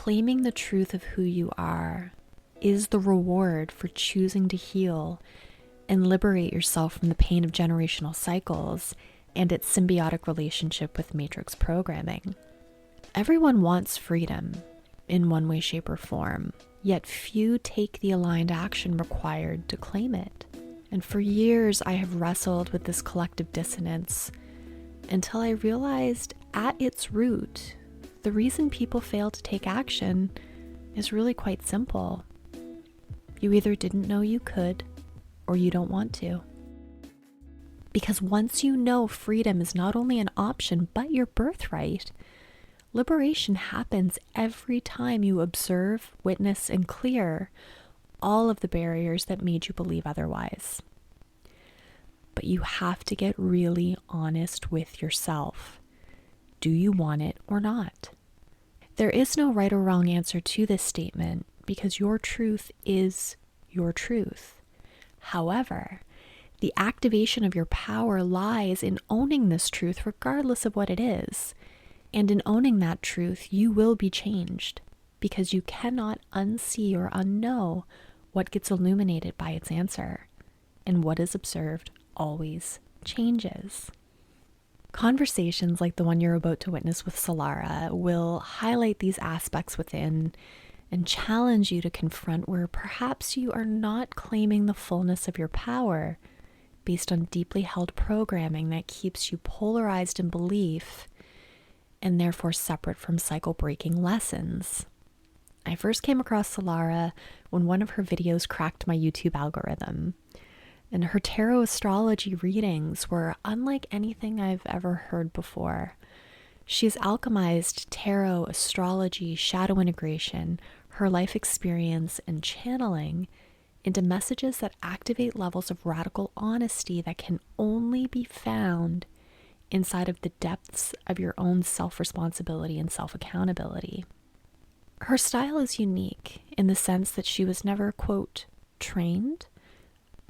Claiming the truth of who you are is the reward for choosing to heal and liberate yourself from the pain of generational cycles and its symbiotic relationship with matrix programming. Everyone wants freedom in one way, shape, or form, yet few take the aligned action required to claim it. And for years, I have wrestled with this collective dissonance until I realized at its root, the reason people fail to take action is really quite simple. You either didn't know you could, or you don't want to. Because once you know freedom is not only an option, but your birthright, liberation happens every time you observe, witness, and clear all of the barriers that made you believe otherwise. But you have to get really honest with yourself. Do you want it or not? There is no right or wrong answer to this statement because your truth is your truth. However, the activation of your power lies in owning this truth regardless of what it is. And in owning that truth, you will be changed because you cannot unsee or unknow what gets illuminated by its answer. And what is observed always changes. Conversations like the one you're about to witness with Solarah will highlight these aspects within and challenge you to confront where perhaps you are not claiming the fullness of your power based on deeply held programming that keeps you polarized in belief and therefore separate from cycle-breaking lessons. I first came across Solarah when one of her videos cracked my YouTube algorithm. And her tarot astrology readings were unlike anything I've ever heard before. She's alchemized tarot, astrology, shadow integration, her life experience, and channeling into messages that activate levels of radical honesty that can only be found inside of the depths of your own self-responsibility and self-accountability. Her style is unique in the sense that she was never, quote, trained,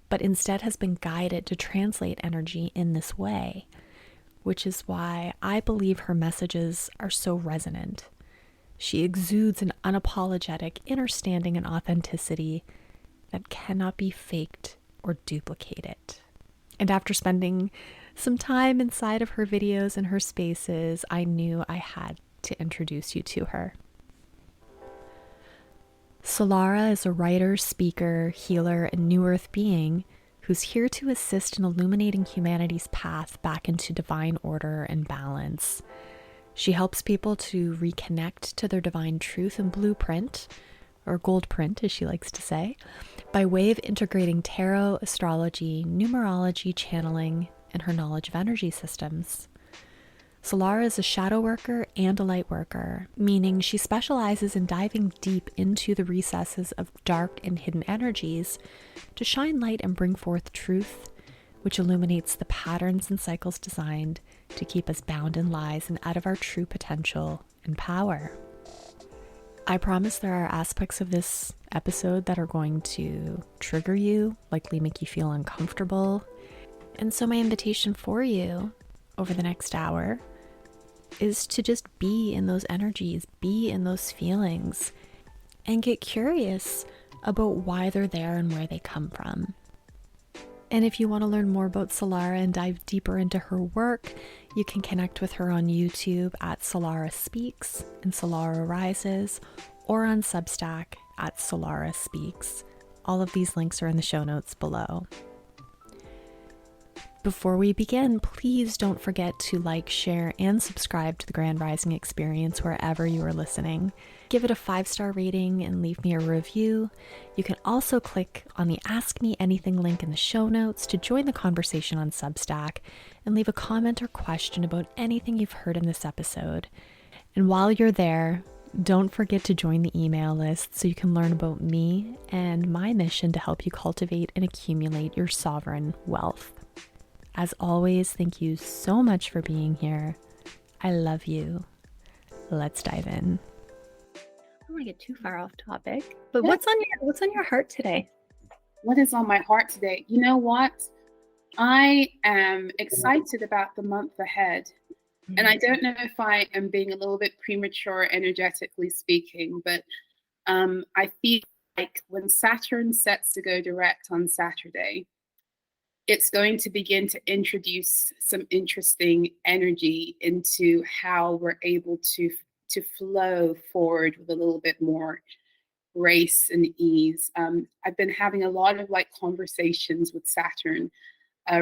but instead has been guided to translate energy in this way, which is why I believe her messages are so resonant. She exudes an unapologetic understanding and authenticity that cannot be faked or duplicated. And after spending some time inside of her videos and her spaces, I knew I had to introduce you to her. Solarah is a writer, speaker, healer, and New Earth being who's here to assist in illuminating humanity's path back into divine order and balance. She helps people to reconnect to their divine truth and blueprint, or gold print as she likes to say, by way of integrating tarot, astrology, numerology, channeling, and her knowledge of energy systems. Solarah is a shadow worker and a light worker, meaning she specializes in diving deep into the recesses of dark and hidden energies to shine light and bring forth truth, which illuminates the patterns and cycles designed to keep us bound in lies and out of our true potential and power. I promise there are aspects of this episode that are going to trigger you, likely make you feel uncomfortable. And so my invitation for you over the next hour is to just be in those energies, be in those feelings, and get curious about why they're there and where they come from. And if you want to learn more about Solarah and dive deeper into her work, you can connect with her on YouTube at Solarah Speaks and Solarah Rises, or on Substack at Solarah Speaks. All of these links are in the show notes below. Before we begin, please don't forget to like, share, and subscribe to the Grand Rising Experience wherever you are listening. Give it a 5-star rating and leave me a review. You can also click on the Ask Me Anything link in the show notes to join the conversation on Substack and leave a comment or question about anything you've heard in this episode. And while you're there, don't forget to join the email list so you can learn about me and my mission to help you cultivate and accumulate your sovereign wealth. As always, thank you so much for being here. I love you. Let's dive in. I don't want to get too far off topic, but Yeah. what's on your heart today? What is on my heart today? You know what? I am excited about the month ahead. And Mhm. I don't know if I am being a little bit premature energetically speaking, but I feel like when Saturn sets to go direct on Saturday, it's going to begin to introduce some interesting energy into how we're able to flow forward with a little bit more grace and ease. I've been having a lot of like conversations with Saturn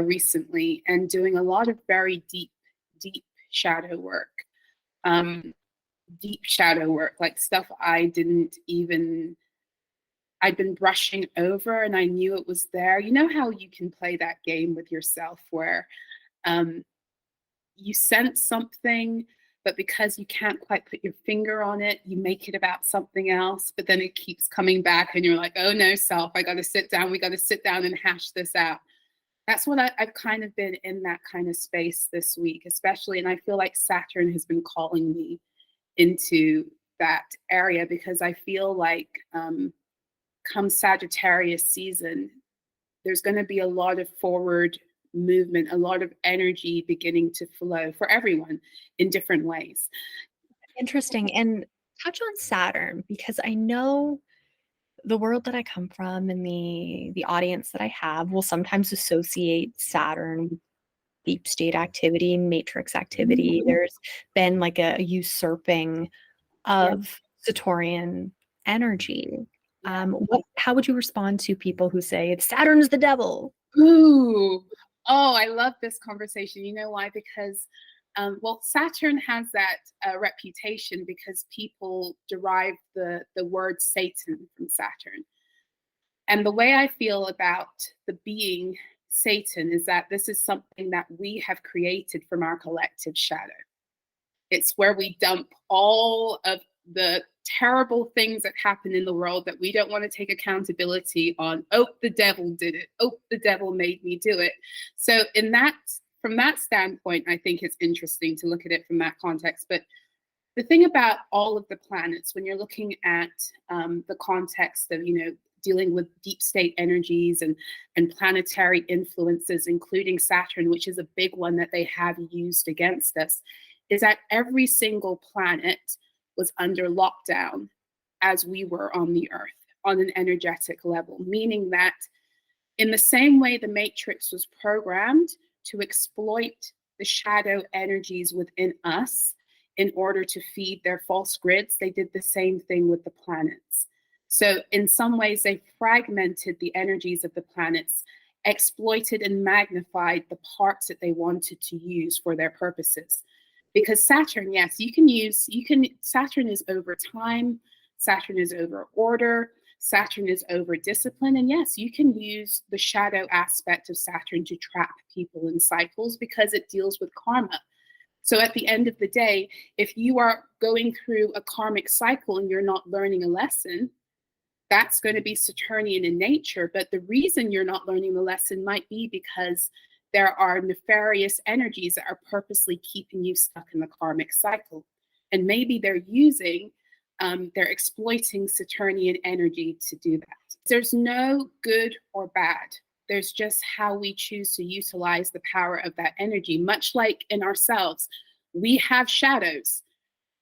recently and doing a lot of very deep shadow work. Um, Deep shadow work, like stuff I'd been brushing over and I knew it was there. You know how you can play that game with yourself where um, you sense something, but because you can't quite put your finger on it, you make it about something else, but then it keeps coming back and you're like, oh no, self, I got to sit down. We got to sit down and hash this out. That's what I've kind of been in that kind of space this week, especially. And I feel like Saturn has been calling me into that area because I feel like come Sagittarius season, there's going to be a lot of forward movement, a lot of energy beginning to flow for everyone in different ways. Interesting. And touch on Saturn, because I know the world that I come from and the audience that I have will sometimes associate Saturn with deep state activity, matrix activity. There's been like a usurping Yeah. of Saturnian energy. Yeah. How would you respond to people who say it's Saturn's the devil? Ooh. Oh, I love this conversation. You know why? Because, well, Saturn has that reputation because people derive the word Satan from Saturn. And the way I feel about the being Satan is that this is something that we have created from our collective shadow. It's where we dump all of the terrible things that happen in the world that we don't want to take accountability on. Oh, the devil did it. Oh, the devil made me do it. So from that standpoint, I think it's interesting to look at it from that context. But the thing about all of the planets, when you're looking at the context of, dealing with deep state energies and planetary influences, including Saturn, which is a big one that they have used against us, is that every single planet was under lockdown as we were on the Earth on an energetic level, meaning that in the same way the Matrix was programmed to exploit the shadow energies within us in order to feed their false grids, they did the same thing with the planets. So, in some ways, they fragmented the energies of the planets, exploited and magnified the parts that they wanted to use for their purposes. Because Saturn, yes, Saturn is over time, Saturn is over order, Saturn is over discipline. And yes, you can use the shadow aspect of Saturn to trap people in cycles because it deals with karma. So at the end of the day, if you are going through a karmic cycle and you're not learning a lesson, that's going to be Saturnian in nature. But the reason you're not learning the lesson might be because there are nefarious energies that are purposely keeping you stuck in the karmic cycle. And maybe they're exploiting Saturnian energy to do that. There's no good or bad. There's just how we choose to utilize the power of that energy. Much like in ourselves, we have shadows,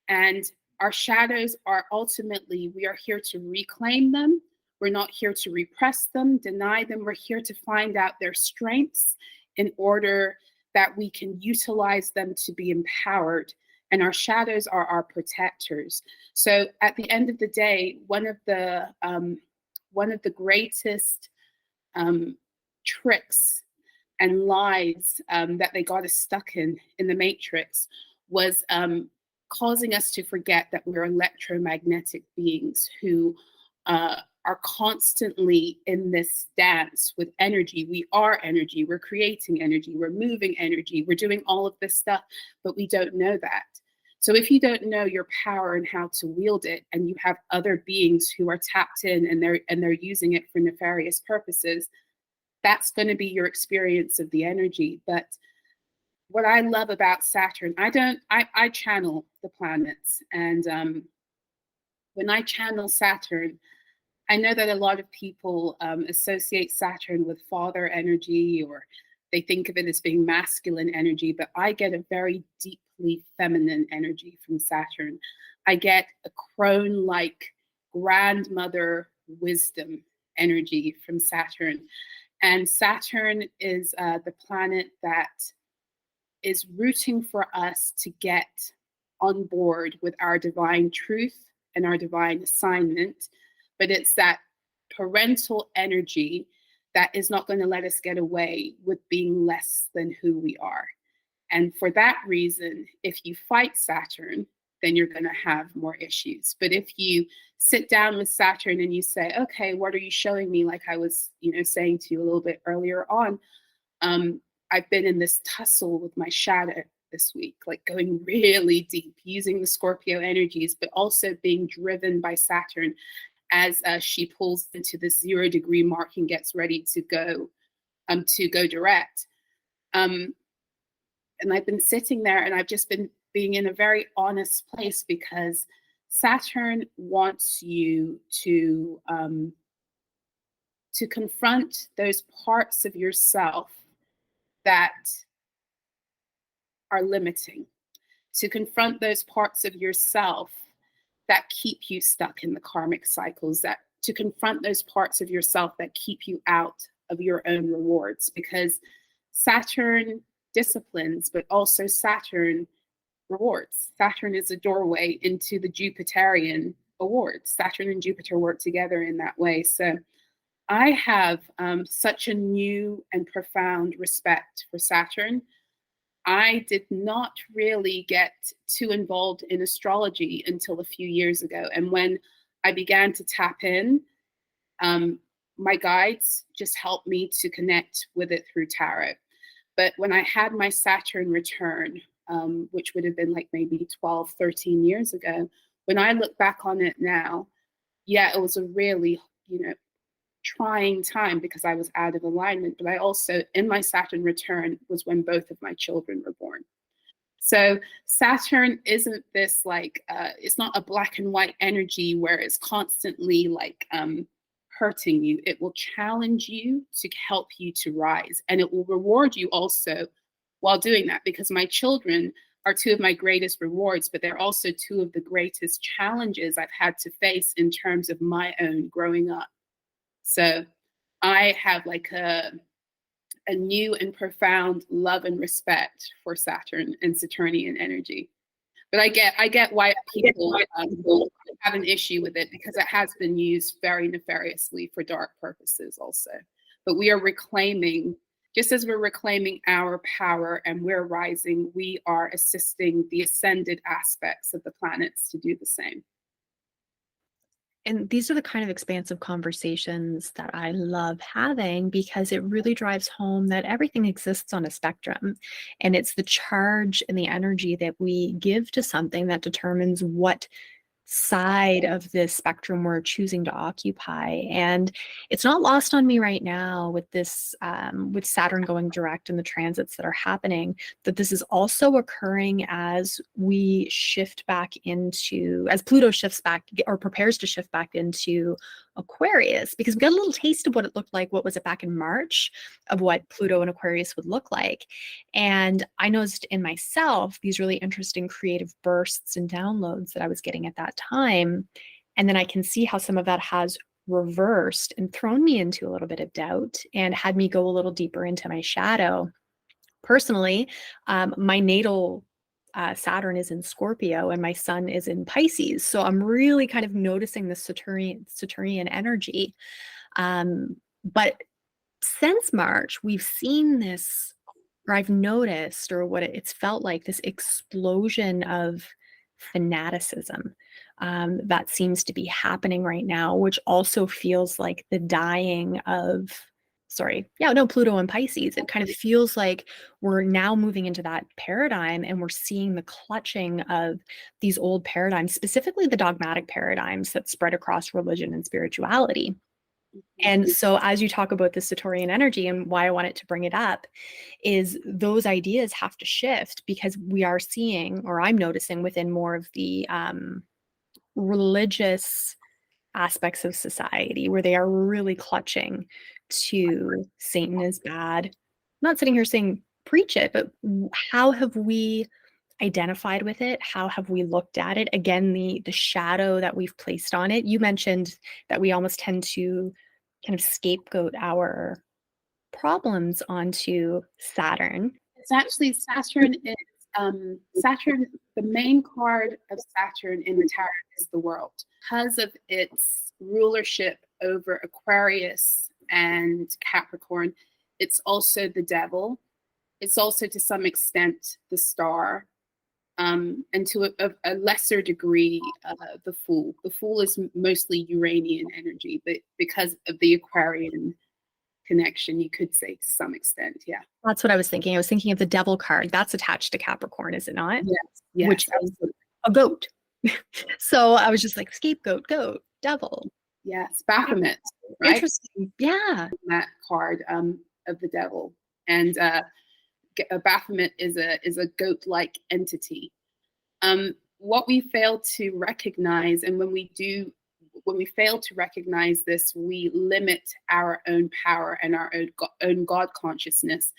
and our shadows are ultimately, we are here to reclaim them. We're not here to repress them, deny them. We're here to find out their strengths in order that we can utilize them to be empowered. And our shadows are our protectors. So at the end of the day, one of the greatest tricks and lies that they got us stuck in the Matrix was causing us to forget that we're electromagnetic beings who are constantly in this dance with energy. We are energy. We're creating energy. We're moving energy. We're doing all of this stuff, but we don't know that. So if you don't know your power and how to wield it, and you have other beings who are tapped in and they're using it for nefarious purposes, that's going to be your experience of the energy. But what I love about Saturn, I channel the planets. And when I channel Saturn, I know that a lot of people associate Saturn with father energy or they think of it as being masculine energy, but I get a very deeply feminine energy from Saturn. I get a crone-like grandmother wisdom energy from Saturn. And Saturn is the planet that is rooting for us to get on board with our divine truth and our divine assignment. But it's that parental energy that is not going to let us get away with being less than who we are. And for that reason, if you fight Saturn, then you're going to have more issues. But if you sit down with Saturn and you say, okay, what are you showing me? Like I was, saying to you a little bit earlier on, I've been in this tussle with my shadow this week, like going really deep, using the Scorpio energies, but also being driven by Saturn as she pulls into the 0 degree mark and gets ready to go direct. And I've been sitting there and I've just been being in a very honest place, because Saturn wants you to confront those parts of yourself that are limiting, to confront those parts of yourself that keep you stuck in the karmic cycles, that to confront those parts of yourself that keep you out of your own rewards. Because Saturn disciplines, but also Saturn rewards. Saturn is a doorway into the Jupiterian awards. Saturn and Jupiter work together in that way. So I have such a new and profound respect for Saturn. I did not really get too involved in astrology until a few years ago. And when I began to tap in, my guides just helped me to connect with it through tarot. But when I had my Saturn return, which would have been like maybe 12, 13 years ago, when I look back on it now, yeah, it was a really, trying time because I was out of alignment. But I also, in my Saturn return, was when both of my children were born. So Saturn isn't this like, it's not a black and white energy where it's constantly like hurting you. It will challenge you to help you to rise. And it will reward you also while doing that, because my children are two of my greatest rewards, but they're also two of the greatest challenges I've had to face in terms of my own growing up. So I have like a new and profound love and respect for Saturn and Saturnian energy. But I get why people have an issue with it, because it has been used very nefariously for dark purposes also. But we are reclaiming, just as we're reclaiming our power and we're rising, we are assisting the ascended aspects of the planets to do the same. And these are the kind of expansive conversations that I love having, because it really drives home that everything exists on a spectrum. And it's the charge and the energy that we give to something that determines what side of this spectrum we're choosing to occupy. And it's not lost on me right now with this, with Saturn going direct and the transits that are happening, that this is also occurring as we shift back into, as Pluto shifts back or prepares to shift back into Aquarius, because we got a little taste of what it looked like. What was it back in March of what Pluto and Aquarius would look like? And I noticed in myself these really interesting creative bursts and downloads that I was getting at that time. And then I can see how some of that has reversed and thrown me into a little bit of doubt and had me go a little deeper into my shadow. Personally, my natal Saturn is in Scorpio and my sun is in Pisces. So I'm really kind of noticing the Saturnian energy. But since March, we've seen this, or I've noticed, or what it's felt like, this explosion of fanaticism that seems to be happening right now, which also feels like the dying of, Pluto and Pisces. It kind of feels like we're now moving into that paradigm and we're seeing the clutching of these old paradigms, specifically the dogmatic paradigms that spread across religion and spirituality. And so as you talk about the Saturnian energy, and why I wanted to bring it up is those ideas have to shift, because we are seeing, or I'm noticing within more of the religious aspects of society, where they are really clutching to Satan is bad, not sitting here saying preach it, but how have we identified with it? How have we looked at it? Again, the shadow that we've placed on it. You mentioned that we almost tend to kind of scapegoat our problems onto Saturn. It's actually Saturn is Saturn. The main card of Saturn in the tarot is the World, because of its rulership over Aquarius and Capricorn. It's also the devil. It's also, to some extent, the star, and to a lesser degree, the Fool. The Fool is mostly Uranian energy, but because of the Aquarian connection, you could say to some extent, yeah. That's what I was thinking. I was thinking of the devil card. That's attached to Capricorn, is it not? Yes, which absolutely. is a goat. So I was just like, scapegoat, goat, devil. Yes, Baphomet, right? Interesting. Yeah. That card of the devil. And Baphomet is a goat-like entity. What we fail to recognize, and when we fail to recognize this, we limit our own power and our own God consciousness,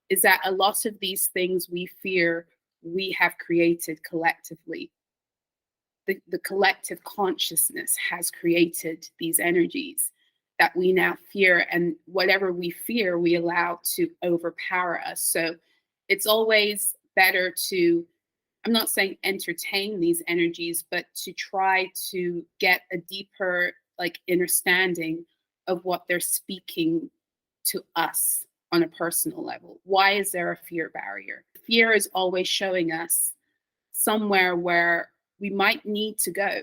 is that a lot of these things we fear, we have created collectively. The collective consciousness has created these energies that we now fear, and whatever we fear, we allow to overpower us. So it's always better to, I'm not saying entertain these energies, but to try to get a deeper understanding of what they're speaking to us on a personal level. Why is there a fear barrier? Fear is always showing us somewhere where we might need to go,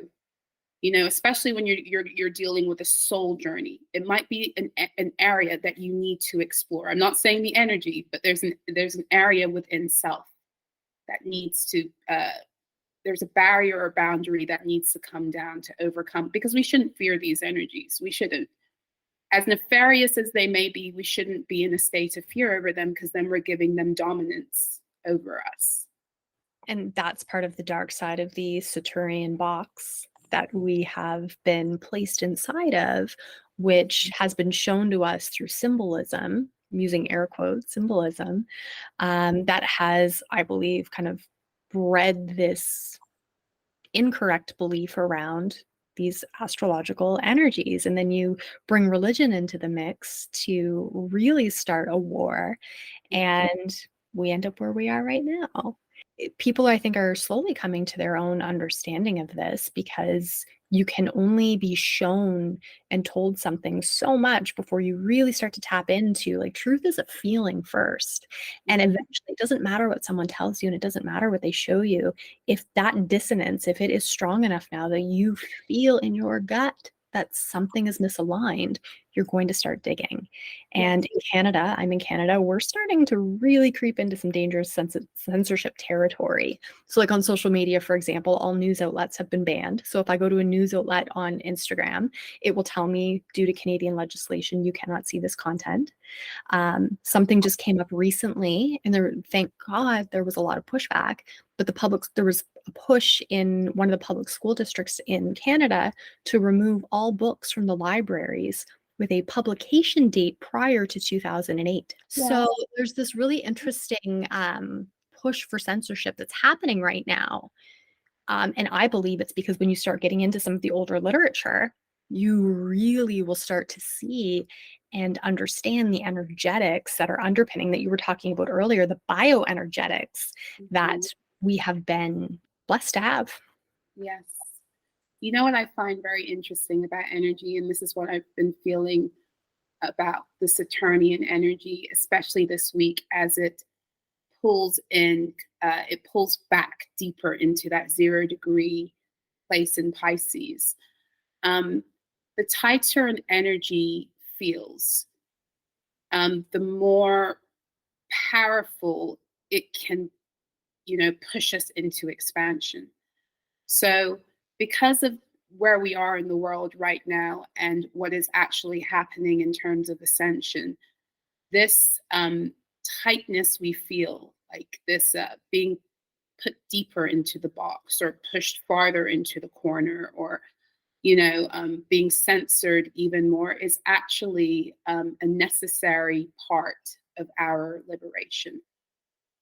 especially when you're dealing with a soul journey. It might be an area that you need to explore. I'm not saying the energy, but there's an area within self that needs to, there's a barrier or boundary that needs to come down to overcome, because we shouldn't fear these energies. We shouldn't. As nefarious as they may be, we shouldn't be in a state of fear over them, because then we're giving them dominance over us. And that's part of the dark side of the Saturnian box that we have been placed inside of, which has been shown to us through symbolism, using air quotes, symbolism, that has, I believe, kind of bred this incorrect belief around these astrological energies. And then you bring religion into the mix to really start a war. And we end up where we are right now. People, I think, are slowly coming to their own understanding of this, because you can only be shown and told something so much before you really start to tap into, like, truth is a feeling first. And eventually, it doesn't matter what someone tells you, and it doesn't matter what they show you. If that dissonance, if it is strong enough now that you feel in your gut that something is misaligned, you're going to start digging. And in Canada, I'm in Canada, we're starting to really creep into some dangerous censorship territory. So like on social media, for example, all news outlets have been banned. So if I go to a news outlet on Instagram, it will tell me, due to Canadian legislation, you cannot see this content. Something just came up recently, and thank God there was a lot of pushback, but there was a push in one of the public school districts in Canada to remove all books from the libraries with a publication date prior to 2008. Yeah. So there's this really interesting push for censorship that's happening right now. And I believe it's because when you start getting into some of the older literature, you really will start to see and understand the energetics that are underpinning, that you were talking about earlier, the bioenergetics that we have been blessed to have. Yes. You know what I find very interesting about energy, and this is what I've been feeling about the Saturnian energy, especially this week, as it pulls back deeper into that 0 degree place in Pisces. The tighter an energy feels, the more powerful it can, push us into expansion. So because of where we are in the world right now and what is actually happening in terms of ascension, this tightness we feel, like this being put deeper into the box or pushed farther into the corner, or being censored even more, is actually a necessary part of our liberation.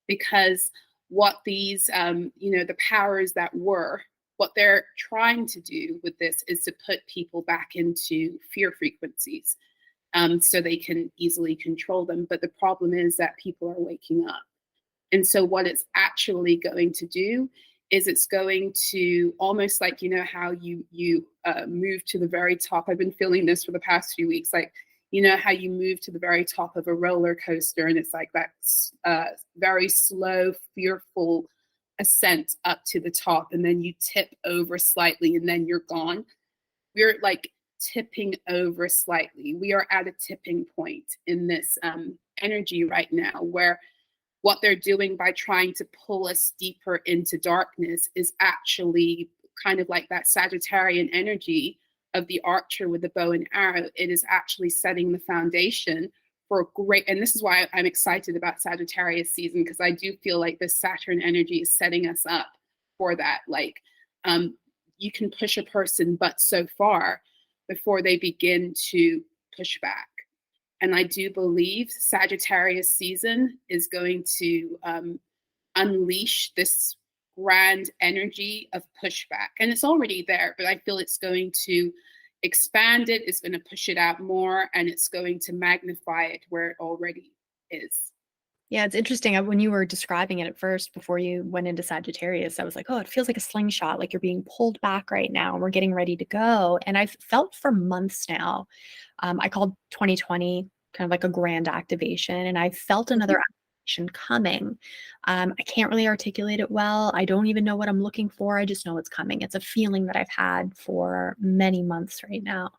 Because what these, the powers that were, what they're trying to do with this is to put people back into fear frequencies, so they can easily control them. But the problem is that people are waking up. And so what it's actually going to do is it's going to almost like, how you move to the very top. I've been feeling this for the past few weeks, like, how you move to the very top of a roller coaster, and it's like that very slow, fearful ascent up to the top, and then you tip over slightly, and then you're gone. We're like tipping over slightly. We are at a tipping point in this energy right now, where what they're doing by trying to pull us deeper into darkness is actually kind of like that Sagittarian energy of the archer with the bow and arrow. It is actually setting the foundation for a great, and this is why I'm excited about Sagittarius season, because I do feel like this Saturn energy is setting us up for that. Like, you can push a person but so far before they begin to push back. And I do believe Sagittarius season is going to unleash this grand energy of pushback. And it's already there, but I feel it's going to expand it, it's going to push it out more, and it's going to magnify it where it already is. Yeah, it's interesting. When you were describing it at first, before you went into Sagittarius, I was like, oh, it feels like a slingshot, like you're being pulled back right now. And we're getting ready to go. And I've felt for months now. I called 2020 kind of like a grand activation, and I felt another activation coming. I can't really articulate it well. I don't even know what I'm looking for. I just know it's coming. It's a feeling that I've had for many months right now.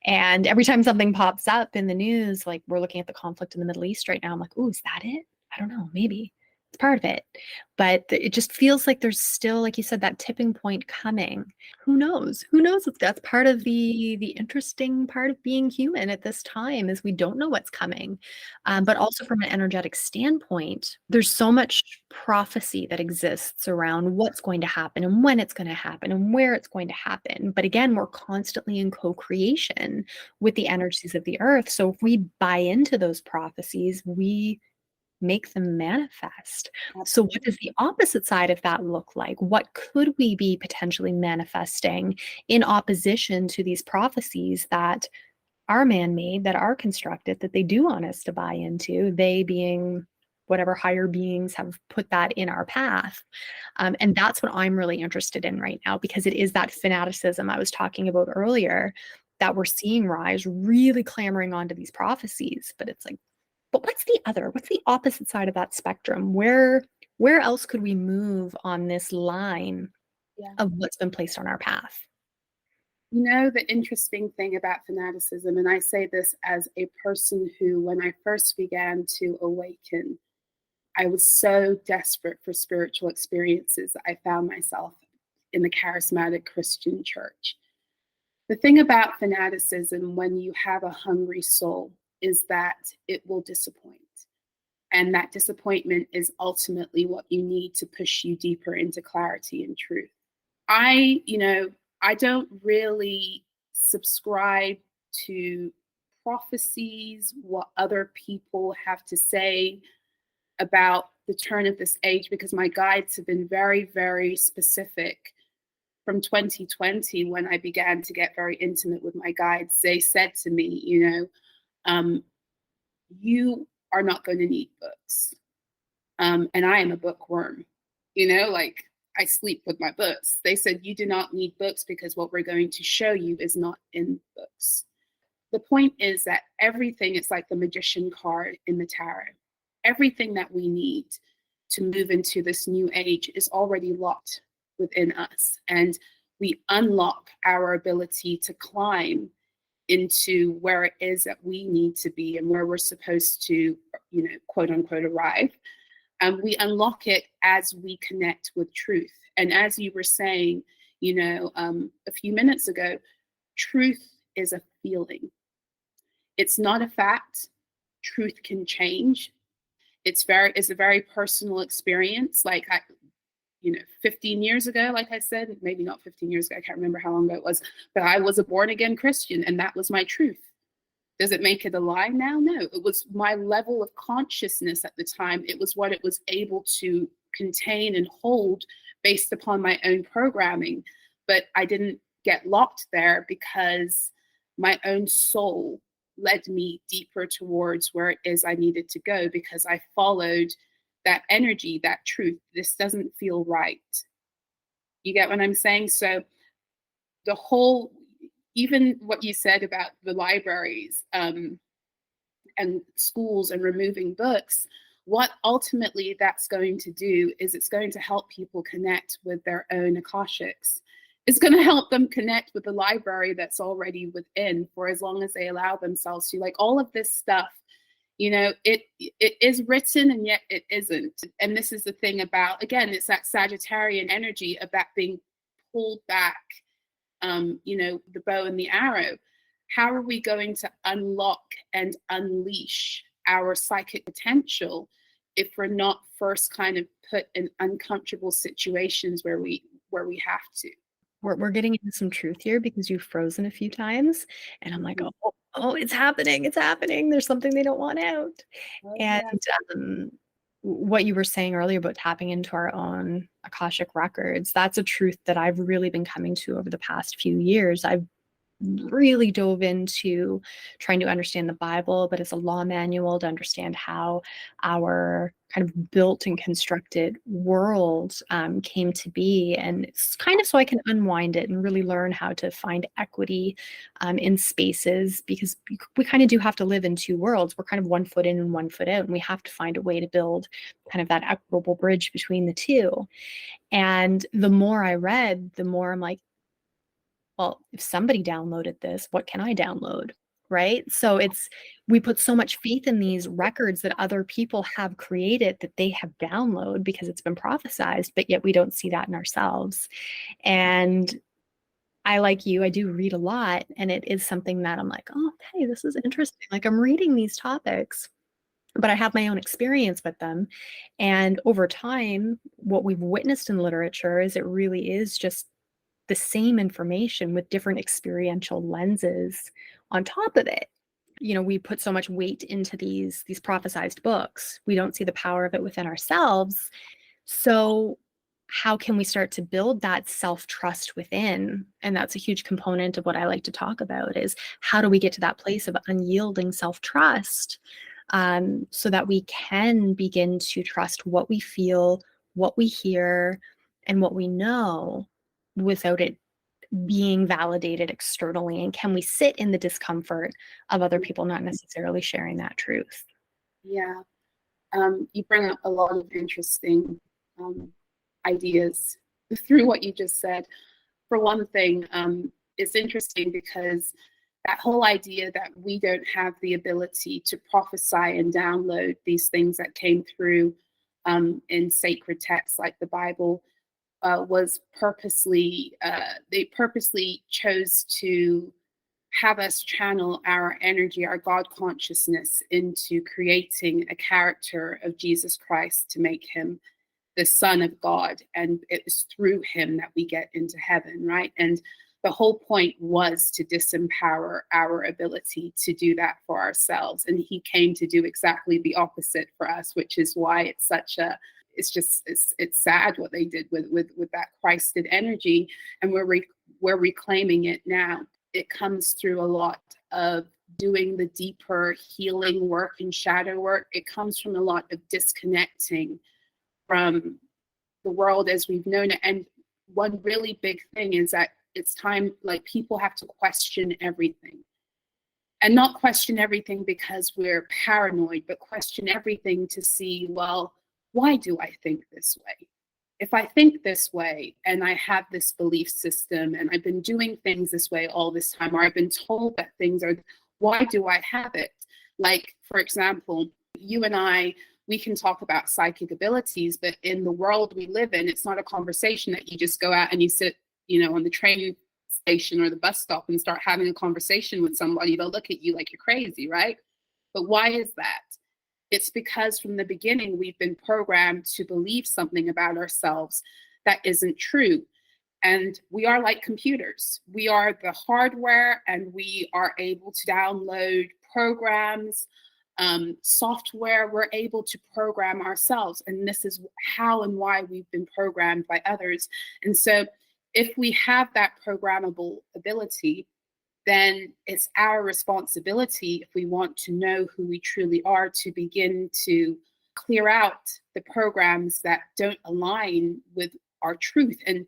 And every time something pops up in the news, like we're looking at the conflict in the Middle East right now, I'm like, oh, is that it? I don't know, maybe it's part of it. But it just feels like there's still, like you said, that tipping point coming. Who knows? Who knows if that's part of the interesting part of being human at this time, is we don't know what's coming. But also from an energetic standpoint, there's so much prophecy that exists around what's going to happen and when it's going to happen and where it's going to happen. But again, we're constantly in co-creation with the energies of the earth. So if we buy into those prophecies, we make them manifest. So what does the opposite side of that look like? What could we be potentially manifesting in opposition to these prophecies that are man-made, that are constructed, that they do want us to buy into, they being whatever higher beings have put that in our path? And that's what I'm really interested in right now, because it is that fanaticism I was talking about earlier that we're seeing rise, really clamoring onto these prophecies. But it's like, but what's the opposite side of that spectrum? Where else could we move on this line of what's been placed on our path? The interesting thing about fanaticism, and I say this as a person who, when I first began to awaken, I was so desperate for spiritual experiences that I found myself in the charismatic Christian church. The thing about fanaticism, when you have a hungry soul, is that it will disappoint. And that disappointment is ultimately what you need to push you deeper into clarity and truth. I don't really subscribe to prophecies, what other people have to say about the turn of this age, because my guides have been very, very specific. From 2020, when I began to get very intimate with my guides, they said to me, you are not going to need books. And I am a bookworm, like I sleep with my books. They said, you do not need books, because what we're going to show you is not in books. The point is that everything is like the magician card in the tarot. Everything that we need to move into this new age is already locked within us. And we unlock our ability to climb into where it is that we need to be and where we're supposed to, quote unquote, arrive. We unlock it as we connect with truth. And as you were saying, a few minutes ago, truth is a feeling. It's not a fact. Truth can change. It's a very personal experience. Like 15 years ago, like I said, maybe not 15 years ago, I can't remember how long ago it was, but I was a born again Christian, and that was my truth. Does it make it a lie now? No, it was my level of consciousness at the time. It was what it was able to contain and hold based upon my own programming. But I didn't get locked there because my own soul led me deeper towards where it is I needed to go, because I followed that energy, that truth. This doesn't feel right. You get what I'm saying? So the whole, even what you said about the libraries and schools and removing books, what ultimately that's going to do is it's going to help people connect with their own Akashics. It's going to help them connect with the library that's already within, for as long as they allow themselves to. Like, all of this stuff, it is written, and yet it isn't. And this is the thing about, again, it's that Sagittarian energy of that being pulled back, the bow and the arrow. How are we going to unlock and unleash our psychic potential if we're not first kind of put in uncomfortable situations where we have to? We're getting into some truth here, because you've frozen a few times, and I'm like, oh, it's happening. It's happening. There's something they don't want out. And what you were saying earlier about tapping into our own Akashic records, that's a truth that I've really been coming to over the past few years. I've really dove into trying to understand the Bible, but as a law manual to understand how our kind of built and constructed world came to be. And it's kind of so I can unwind it and really learn how to find equity in spaces, because we kind of do have to live in two worlds. We're kind of 1 foot in and 1 foot out, and we have to find a way to build kind of that equitable bridge between the two. And the more I read, the more I'm like, well, if somebody downloaded this, what can I download? Right. So we put so much faith in these records that other people have created, that they have downloaded because it's been prophesized, but yet we don't see that in ourselves. And I, like you, I do read a lot, and it is something that I'm like, oh, hey, this is interesting. Like, I'm reading these topics, but I have my own experience with them. And over time, what we've witnessed in literature is it really is just the same information with different experiential lenses on top of it. We put so much weight into these prophesized books. We don't see the power of it within ourselves. So how can we start to build that self-trust within? And that's a huge component of what I like to talk about, is how do we get to that place of unyielding self-trust, so that we can begin to trust what we feel, what we hear, and what we know, without it being validated externally? And can we sit in the discomfort of other people not necessarily sharing that truth? Yeah. You bring up a lot of interesting ideas through what you just said. For one thing, it's interesting because that whole idea that we don't have the ability to prophesy and download these things that came through in sacred texts like the Bible was purposely, they purposely chose to have us channel our energy, our God consciousness, into creating a character of Jesus Christ to make him the Son of God. And it was through him that we get into heaven, right? And the whole point was to disempower our ability to do that for ourselves. And he came to do exactly the opposite for us, which is why it's such a, it's sad what they did with that Christed energy. And we're reclaiming it now. It comes through a lot of doing the deeper healing work and shadow work. It comes from a lot of disconnecting from the world as we've known it. And one really big thing is that it's time, like, people have to question everything. And not question everything because we're paranoid, but question everything to see, well, why do I think this way? If I think this way and I have this belief system and I've been doing things this way all this time, or I've been told that things are, why do I have it? Like, for example, you and I, we can talk about psychic abilities, but in the world we live in, it's not a conversation that you just go out and you sit, on the train station or the bus stop and start having a conversation with somebody. They'll look at you like you're crazy, right? But why is that? It's because from the beginning, we've been programmed to believe something about ourselves that isn't true. And we are like computers. We are the hardware, and we are able to download programs, software. We're able to program ourselves. And this is how and why we've been programmed by others. And so if we have that programmable ability, then it's our responsibility, if we want to know who we truly are, to begin to clear out the programs that don't align with our truth and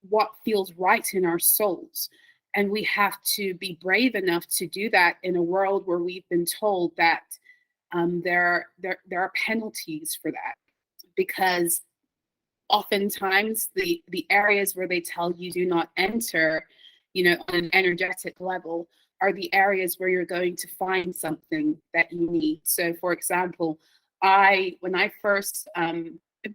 what feels right in our souls. And we have to be brave enough to do that in a world where we've been told that there are penalties for that, because oftentimes the areas where they tell you do not enter, on an energetic level, are the areas where you're going to find something that you need. So, for example, when I first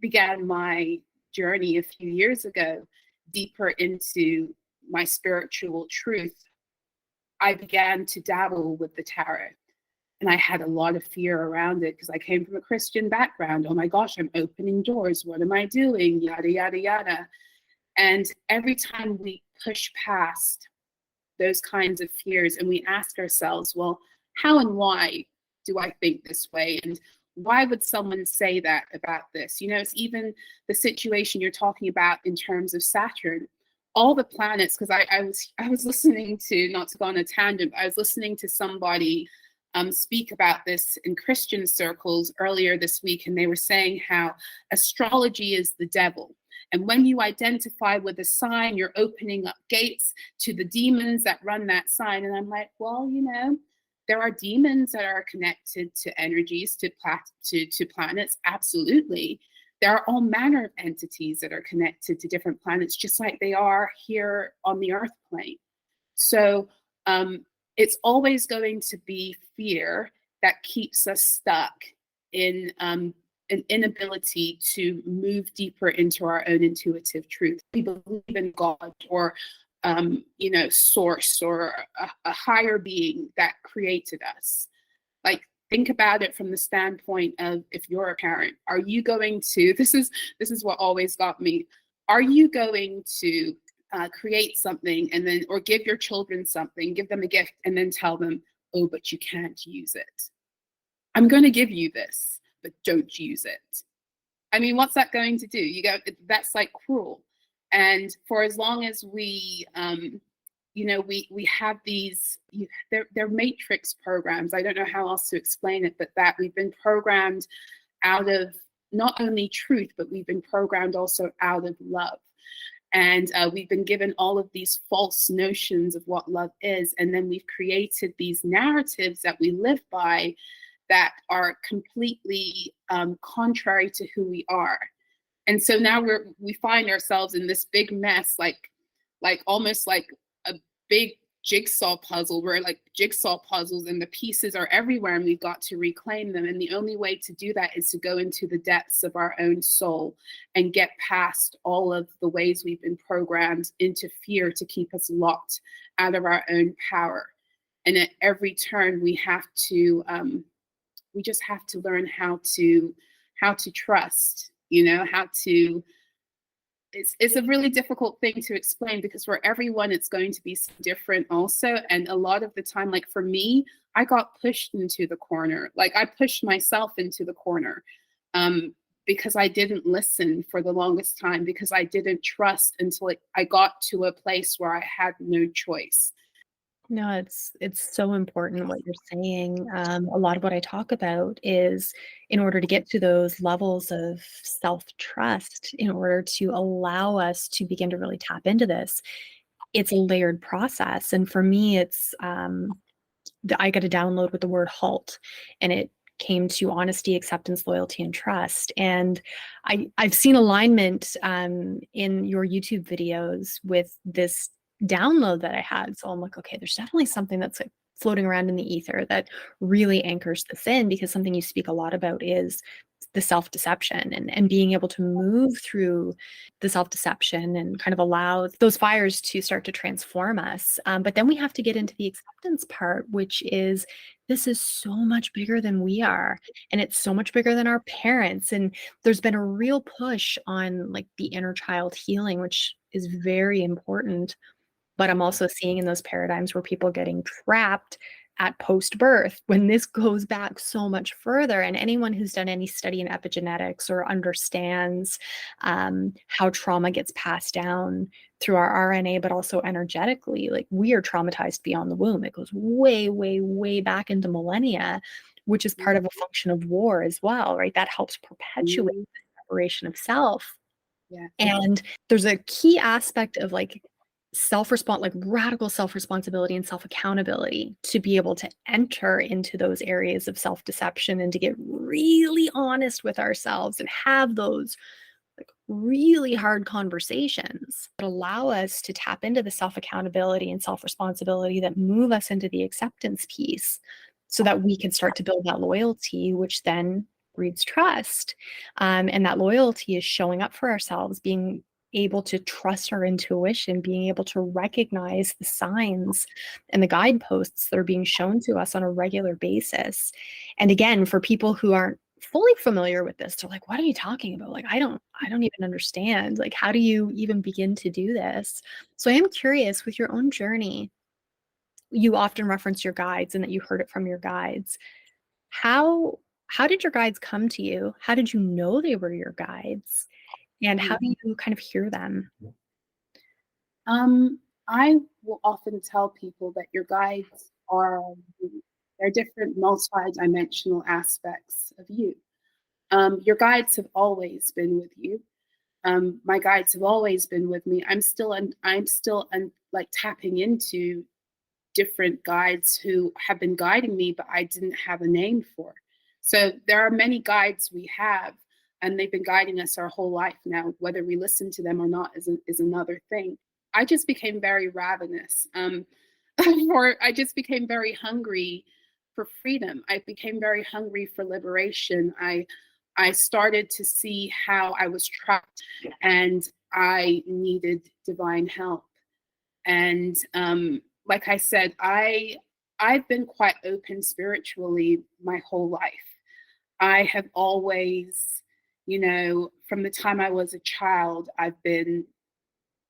began my journey a few years ago, deeper into my spiritual truth, I began to dabble with the tarot. And I had a lot of fear around it because I came from a Christian background. Oh my gosh, I'm opening doors. What am I doing? Yada, yada, yada. And every time we push past those kinds of fears and we ask ourselves, well, how and why do I think this way? And why would someone say that about this? It's even the situation you're talking about in terms of Saturn. All the planets, because I was listening to, not to go on a tangent, but I was listening to somebody speak about this in Christian circles earlier this week, and they were saying how astrology is the devil. And when you identify with a sign, you're opening up gates to the demons that run that sign. And I'm like, well, there are demons that are connected to energies, to planets. Absolutely. There are all manner of entities that are connected to different planets, just like they are here on the earth plane. So it's always going to be fear that keeps us stuck in an inability to move deeper into our own intuitive truth. We believe in God or source or a higher being that created us. Like, think about it from the standpoint of, if you're a parent, are you going to, this is what always got me, are you going to create something and then, or give your children something, give them a gift and then tell them, oh, but you can't use it. I'm going to give you this, but don't use it. I mean, what's that going to do? That's like cruel. And for as long as we have these, they're matrix programs. I don't know how else to explain it, but that we've been programmed out of not only truth, but we've been programmed also out of love. And we've been given all of these false notions of what love is. And then we've created these narratives that we live by that are completely contrary to who we are. And so now we find ourselves in this big mess, like almost like a big jigsaw puzzle. We're like jigsaw puzzles and the pieces are everywhere and we've got to reclaim them. And the only way to do that is to go into the depths of our own soul and get past all of the ways we've been programmed into fear to keep us locked out of our own power. And at every turn we just have to learn how to trust, it's a really difficult thing to explain because for everyone it's going to be different also. And a lot of the time, like for me, I got pushed into the corner. Like I pushed myself into the corner because I didn't listen for the longest time, because I didn't trust until I got to a place where I had no choice. No, it's so important what you're saying. A lot of what I talk about is, in order to get to those levels of self-trust, in order to allow us to begin to really tap into this, it's a layered process. And for me, it's I got a download with the word HALT, and it came to honesty, acceptance, loyalty, and trust. And I've seen alignment in your YouTube videos with this download that I had. So I'm like, okay, there's definitely something that's like floating around in the ether that really anchors this in, because something you speak a lot about is the self-deception and being able to move through the self-deception and kind of allow those fires to start to transform us. But then we have to get into the acceptance part, which is, this is so much bigger than we are. And it's so much bigger than our parents. And there's been a real push on like the inner child healing, which is very important. But I'm also seeing in those paradigms where people are getting trapped at post-birth, when this goes back so much further. And anyone who's done any study in epigenetics or understands how trauma gets passed down through our RNA, but also energetically, like we are traumatized beyond the womb. It goes way, way, way back into millennia, which is part of a function of war as well, right? That helps perpetuate the separation of self. Yeah. And there's a key aspect of like like radical self-responsibility and self-accountability to be able to enter into those areas of self-deception and to get really honest with ourselves and have those like really hard conversations that allow us to tap into the self-accountability and self-responsibility that move us into the acceptance piece so that we can start to build that loyalty, which then breeds trust. And that loyalty is showing up for ourselves, being able to trust our intuition, being able to recognize the signs and the guideposts that are being shown to us on a regular basis. And again, for people who aren't fully familiar with this, they're like, what are you talking about? Like, I don't even understand. Like, how do you even begin to do this? So I am curious, with your own journey, you often reference your guides and that you heard it from your guides. How did your guides come to you? How did you know they were your guides? And how do you kind of hear them? I will often tell people that your guides are they're different multi-dimensional aspects of you. Your guides have always been with you. My guides have always been with me. I'm still like tapping into different guides who have been guiding me, but I didn't have a name for. So there are many guides we have, and they've been guiding us our whole life now. Whether we listen to them or not is another thing. I just became very ravenous. I just became very hungry for freedom. I became very hungry for liberation. I started to see how I was trapped, and I needed divine help. And like I said, I've been quite open spiritually my whole life. I have always, from the time I was a child, I've been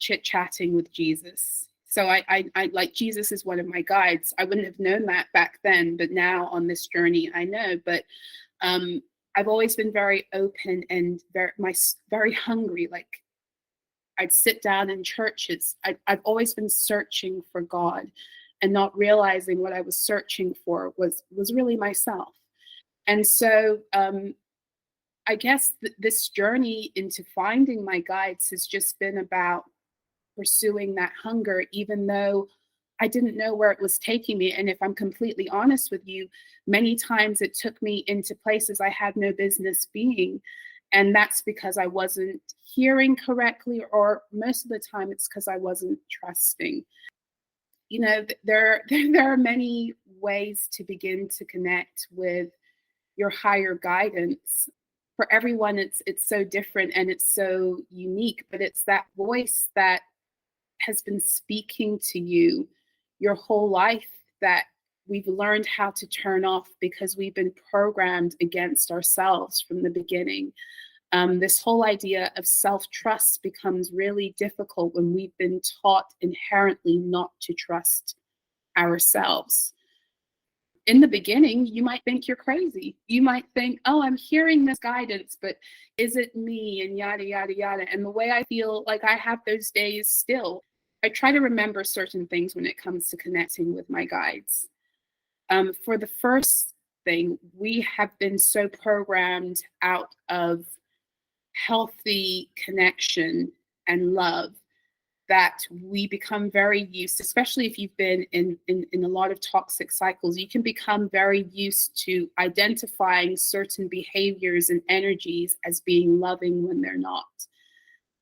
chit-chatting with Jesus. So I like, Jesus is one of my guides. I wouldn't have known that back then, but now on this journey, I know. But I've always been very open and very hungry. Like, I'd sit down in churches. I've always been searching for God and not realizing what I was searching for was really myself. And so I guess this journey into finding my guides has just been about pursuing that hunger, even though I didn't know where it was taking me. And if I'm completely honest with you, many times it took me into places I had no business being. And that's because I wasn't hearing correctly, or most of the time it's because I wasn't trusting. There are many ways to begin to connect with your higher guidance. For everyone, it's so different and it's so unique, but it's that voice that has been speaking to you your whole life that we've learned how to turn off because we've been programmed against ourselves from the beginning. This whole idea of self-trust becomes really difficult when we've been taught inherently not to trust ourselves. In the beginning, you might think you're crazy. You might think, oh, I'm hearing this guidance, but is it me? And yada, yada, yada. And the way I feel, like, I have those days still. I try to remember certain things when it comes to connecting with my guides. For the first thing, we have been so programmed out of healthy connection and love that we become very used, especially if you've been in a lot of toxic cycles, you can become very used to identifying certain behaviors and energies as being loving when they're not.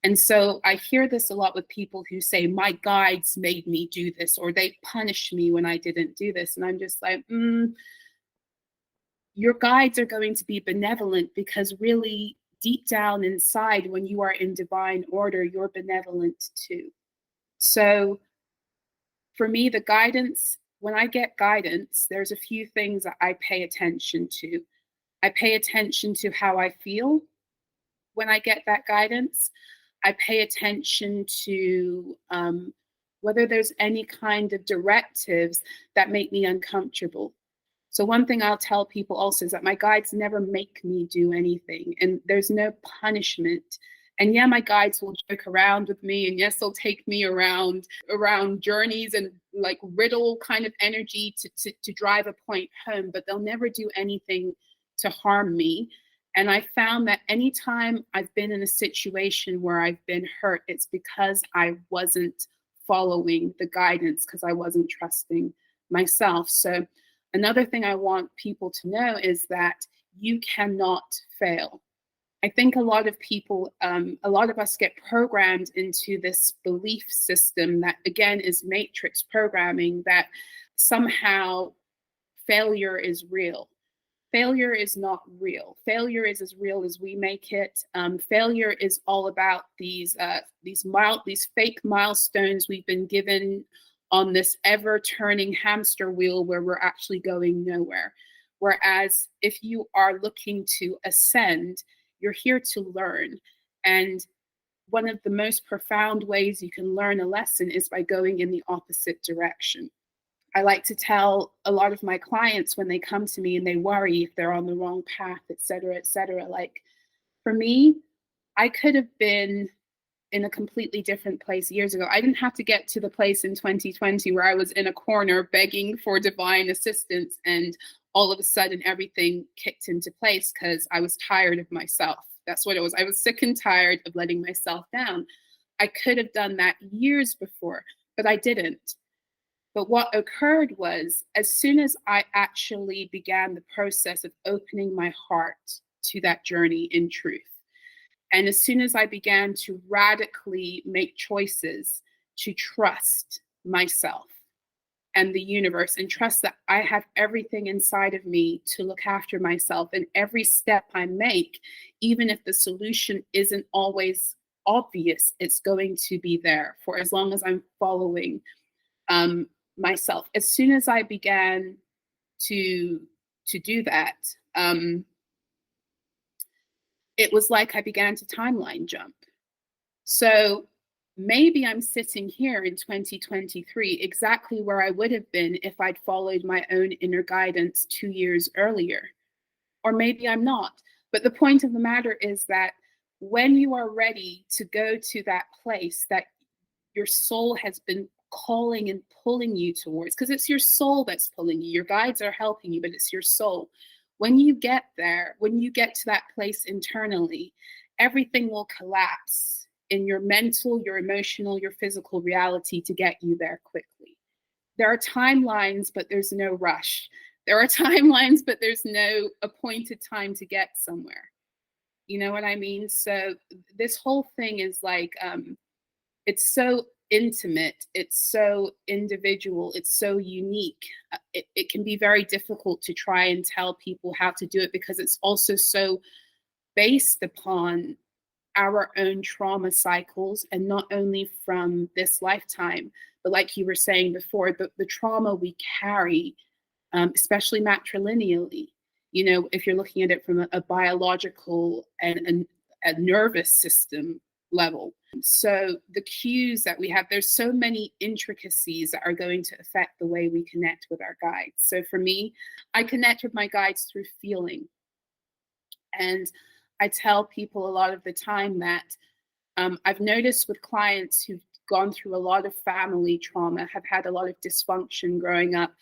And so I hear this a lot with people who say, my guides made me do this, or they punished me when I didn't do this. And I'm just like, your guides are going to be benevolent because really deep down inside, when you are in divine order, you're benevolent too. So for me, the guidance, when I get guidance, there's a few things that I pay attention to. I pay attention to how I feel when I get that guidance. I pay attention to whether there's any kind of directives that make me uncomfortable. So one thing I'll tell people also is that my guides never make me do anything, and there's no punishment. And yeah, my guides will joke around with me, and yes, they'll take me around journeys and like riddle kind of energy to drive a point home, but they'll never do anything to harm me. And I found that anytime I've been in a situation where I've been hurt, it's because I wasn't following the guidance, because I wasn't trusting myself. So another thing I want people to know is that you cannot fail. I think a lot of people, a lot of us get programmed into this belief system that, again, is matrix programming, that somehow failure is real. Failure is not real. Failure is as real as we make it. Failure is all about these fake milestones we've been given on this ever-turning hamster wheel where we're actually going nowhere. Whereas if you are looking to ascend, you're here to learn. And one of the most profound ways you can learn a lesson is by going in the opposite direction. I like to tell a lot of my clients when they come to me and they worry if they're on the wrong path, et cetera, like, for me, I could have been in a completely different place years ago. I didn't have to get to the place in 2020 where I was in a corner begging for divine assistance and all of a sudden everything kicked into place because I was tired of myself. That's what it was. I was sick and tired of letting myself down. I could have done that years before, but I didn't. But what occurred was, as soon as I actually began the process of opening my heart to that journey in truth, and as soon as I began to radically make choices to trust myself and the universe and trust that I have everything inside of me to look after myself, and every step I make, even if the solution isn't always obvious, it's going to be there for as long as I'm following myself. As soon as I began to do that, it was like I began to timeline jump. So maybe I'm sitting here in 2023 exactly where I would have been if I'd followed my own inner guidance 2 years earlier. Or maybe I'm not. But the point of the matter is that when you are ready to go to that place that your soul has been calling and pulling you towards, because it's your soul that's pulling you. Your guides are helping you, but it's your soul. When you get there, when you get to that place internally, everything will collapse in your mental, your emotional, your physical reality to get you there quickly. There are timelines, but there's no rush. There are timelines, but there's no appointed time to get somewhere. You know what I mean? So this whole thing is like, it's so intimate, it's so individual, it's so unique. It can be very difficult to try and tell people how to do it because it's also so based upon our own trauma cycles, and not only from this lifetime, but like you were saying before, the trauma we carry, especially matrilineally. You know, if you're looking at it from a biological and a nervous system level. So the cues that we have, there's so many intricacies that are going to affect the way we connect with our guides. So for me, I connect with my guides through feeling. And I tell people a lot of the time that I've noticed with clients who've gone through a lot of family trauma, have had a lot of dysfunction growing up,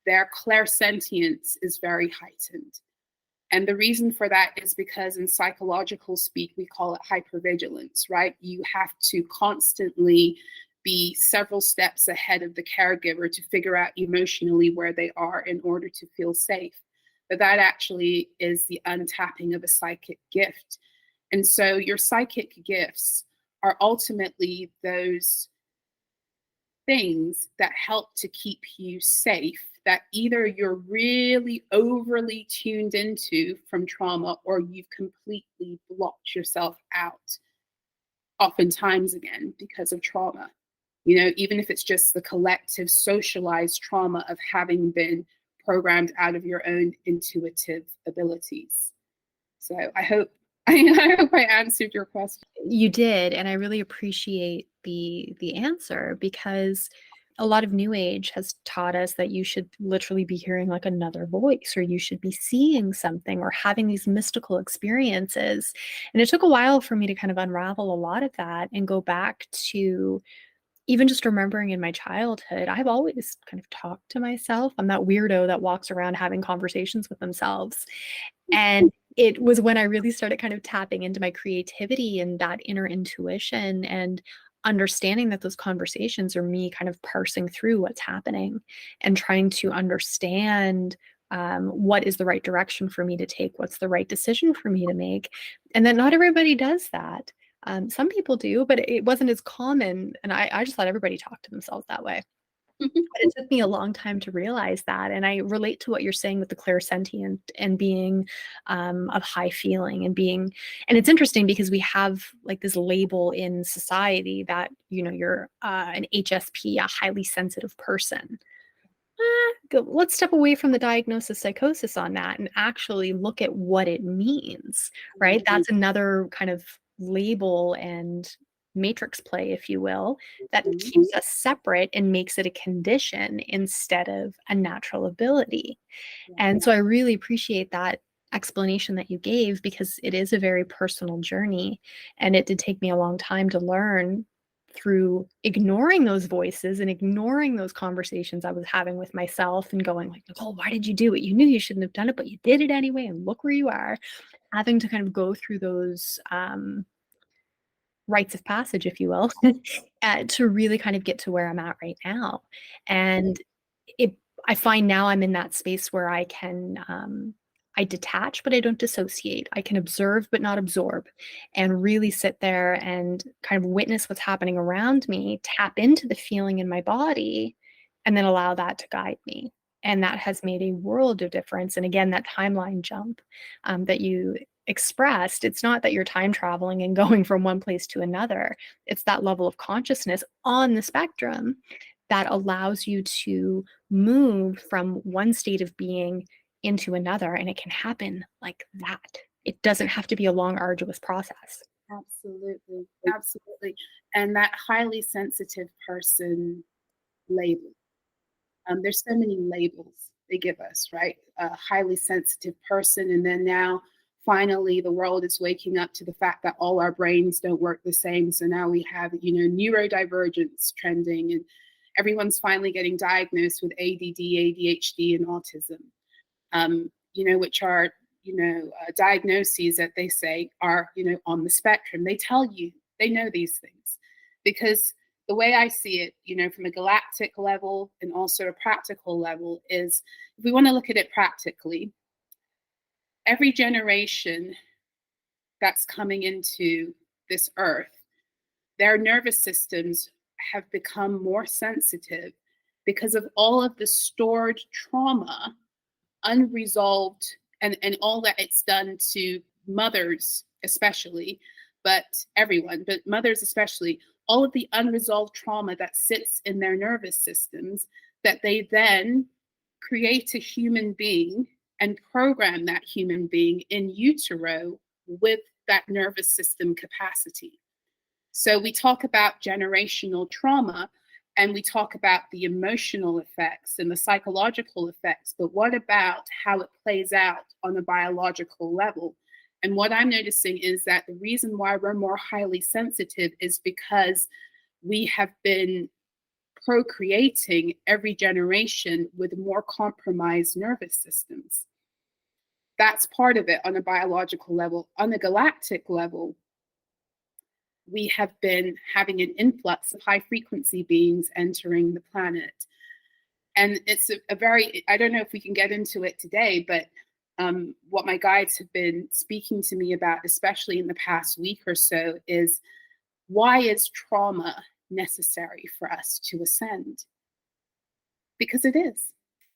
their clairsentience is very heightened. And the reason for that is because in psychological speak, we call it hypervigilance, right? You have to constantly be several steps ahead of the caregiver to figure out emotionally where they are in order to feel safe. But that actually is the untapping of a psychic gift. And so your psychic gifts are ultimately those things that help to keep you safe, that either you're really overly tuned into from trauma or you've completely blocked yourself out, oftentimes again because of trauma. You know, even if it's just the collective socialized trauma of having been programmed out of your own intuitive abilities. So I hope I hope I answered your question. You did, and I really appreciate the answer, because a lot of New Age has taught us that you should literally be hearing like another voice, or you should be seeing something, or having these mystical experiences. And it took a while for me to kind of unravel a lot of that and go back to even just remembering in my childhood, I've always kind of talked to myself. I'm that weirdo that walks around having conversations with themselves. And it was when I really started kind of tapping into my creativity and that inner intuition, and understanding that those conversations are me kind of parsing through what's happening and trying to understand what is the right direction for me to take, what's the right decision for me to make. And that not everybody does that. Some people do, but it wasn't as common. And I just thought everybody talked to themselves that way. But it took me a long time to realize that. And I relate to what you're saying with the clairsentient and being of high feeling and being, and it's interesting because we have like this label in society that, you know, you're an HSP, a highly sensitive person. Let's step away from the diagnosis psychosis on that and actually look at what it means, right? That's another kind of label and matrix play, if you will, that keeps us separate and makes it a condition instead of a natural ability. And so I really appreciate that explanation that you gave, because it is a very personal journey. And it did take me a long time to learn through ignoring those voices and ignoring those conversations I was having with myself and going like, Nicole, why did you do it? You knew you shouldn't have done it, but you did it anyway. And look where you are. Having to kind of go through those rites of passage, if you will, to really kind of get to where I'm at right now. And it, I find now I'm in that space where I can, I detach, but I don't dissociate. I can observe, but not absorb, and really sit there and kind of witness what's happening around me, tap into the feeling in my body, and then allow that to guide me. And that has made a world of difference. And again, that timeline jump that you expressed, it's not that you're time traveling and going from one place to another. It's that level of consciousness on the spectrum that allows you to move from one state of being into another. And it can happen like that. It doesn't have to be a long, arduous process. Absolutely. Absolutely. And that highly sensitive person label. There's so many labels they give us, right? A highly sensitive person. And then now, finally, the world is waking up to the fact that all our brains don't work the same. So now we have, neurodivergence trending, and everyone's finally getting diagnosed with ADD, ADHD, and autism, which are, diagnoses that they say are, on the spectrum. They tell you, they know these things because the way I see it, from a galactic level and also a practical level is, if we want to look at it practically, every generation that's coming into this earth, their nervous systems have become more sensitive because of all of the stored trauma, unresolved, and all that it's done to mothers especially, but everyone, but mothers especially, all of the unresolved trauma that sits in their nervous systems, that they then create a human being and program that human being in utero with that nervous system capacity. So we talk about generational trauma, and we talk about the emotional effects and the psychological effects, but what about how it plays out on a biological level? And what I'm noticing is that the reason why we're more highly sensitive is because we have been procreating every generation with more compromised nervous systems. That's part of it on a biological level. On a galactic level, we have been having an influx of high frequency beings entering the planet. And it's a very, I don't know if we can get into it today, but what my guides have been speaking to me about, especially in the past week or so, is why is trauma necessary for us to ascend? Because it is.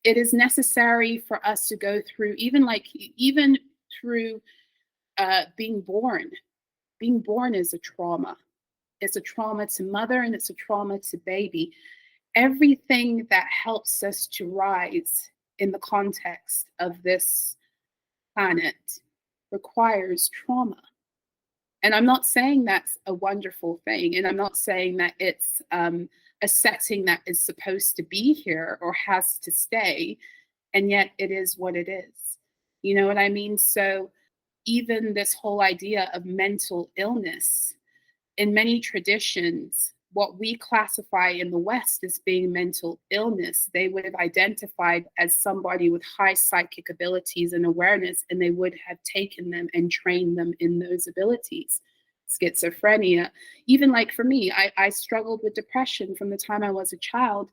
It is necessary for us to go through, even through being born. Being born is a trauma. It's a trauma to mother and it's a trauma to baby. Everything that helps us to rise in the context of this planet requires trauma. And I'm not saying that's a wonderful thing. And I'm not saying that it's a setting that is supposed to be here or has to stay. And yet it is what it is. You know what I mean? So even this whole idea of mental illness, in many traditions, what we classify in the West as being mental illness, they would have identified as somebody with high psychic abilities and awareness, and they would have taken them and trained them in those abilities. Schizophrenia, even like for me, I struggled with depression from the time I was a child.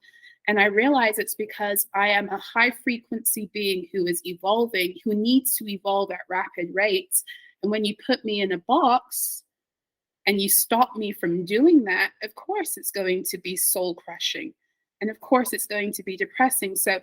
And I realize it's because I am a high frequency being who is evolving, who needs to evolve at rapid rates. And when you put me in a box, and you stop me from doing that, of course it's going to be soul crushing. And of course it's going to be depressing. So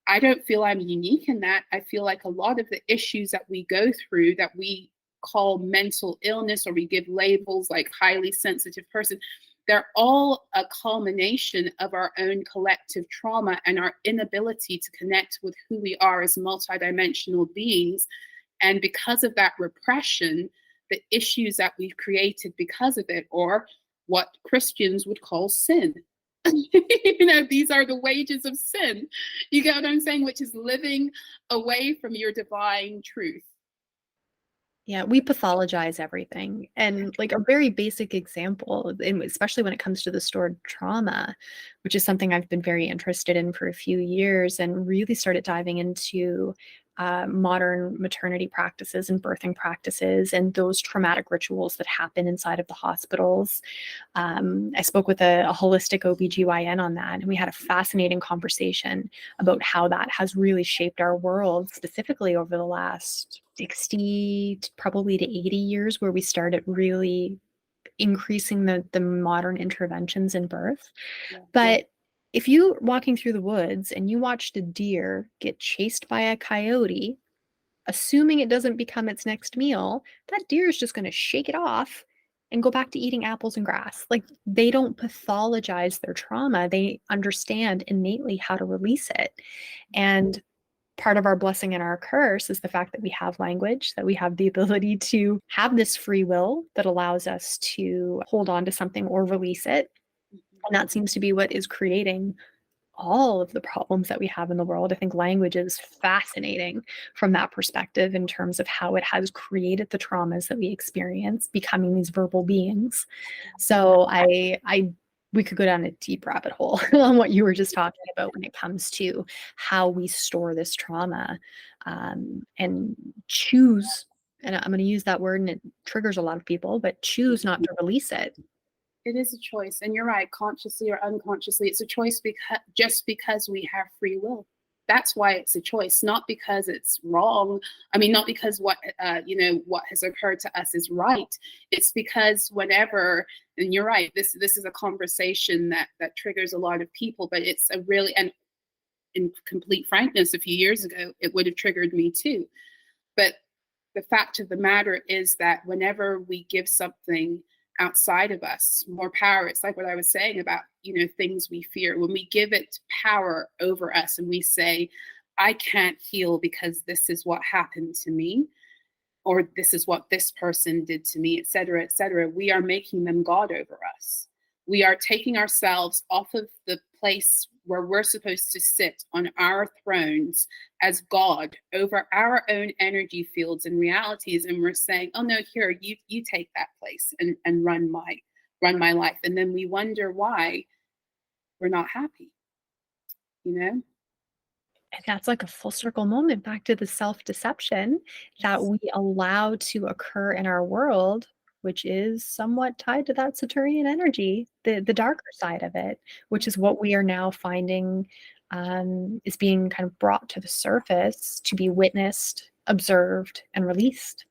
I don't feel I'm unique in that. I feel like a lot of the issues that we go through that we call mental illness, or we give labels like highly sensitive person, they're all a culmination of our own collective trauma and our inability to connect with who we are as multidimensional beings. And because of that repression, the issues that we've created because of it, or what Christians would call sin. These are the wages of sin. You get what I'm saying? Which is living away from your divine truth. Yeah, we pathologize everything. And like a very basic example, especially when it comes to the stored trauma, which is something I've been very interested in for a few years and really started diving into modern maternity practices and birthing practices and those traumatic rituals that happen inside of the hospitals. I spoke with a holistic OBGYN on that, and we had a fascinating conversation about how that has really shaped our world, specifically over the last 60 probably to 80 years, where we started really increasing the modern interventions in birth. Yeah. But if you're walking through the woods and you watched a deer get chased by a coyote, assuming it doesn't become its next meal, that deer is just going to shake it off and go back to eating apples and grass. Like, they don't pathologize their trauma. They understand innately how to release it. And part of our blessing and our curse is the fact that we have language, that we have the ability to have this free will that allows us to hold on to something or release it. And that seems to be what is creating all of the problems that we have in the world. I think language is fascinating from that perspective in terms of how it has created the traumas that we experience, becoming these verbal beings. So we could go down a deep rabbit hole on what you were just talking about when it comes to how we store this trauma, and choose, and I'm going to use that word and it triggers a lot of people, but choose not to release it. It is a choice. And you're right, consciously or unconsciously, it's a choice just because we have free will. That's why it's a choice, not because it's wrong. I mean, not because what has occurred to us is right. It's because whenever, and you're right, this is a conversation that triggers a lot of people, but it's a really, and in complete frankness, a few years ago, it would have triggered me too. But the fact of the matter is that whenever we give something outside of us more power, it's like what I was saying about, things we fear. When we give it power over us and we say, I can't heal because this is what happened to me, or this is what this person did to me, et cetera, we are making them God over us. We are taking ourselves off of the place where we're supposed to sit on our thrones as God over our own energy fields and realities. And we're saying, oh no, here, you take that place and run my life. And then we wonder why we're not happy, And that's like a full circle moment back to the self-deception that we allow to occur in our world, which is somewhat tied to that Saturnian energy, the darker side of it, which is what we are now finding is being kind of brought to the surface to be witnessed, observed, and released.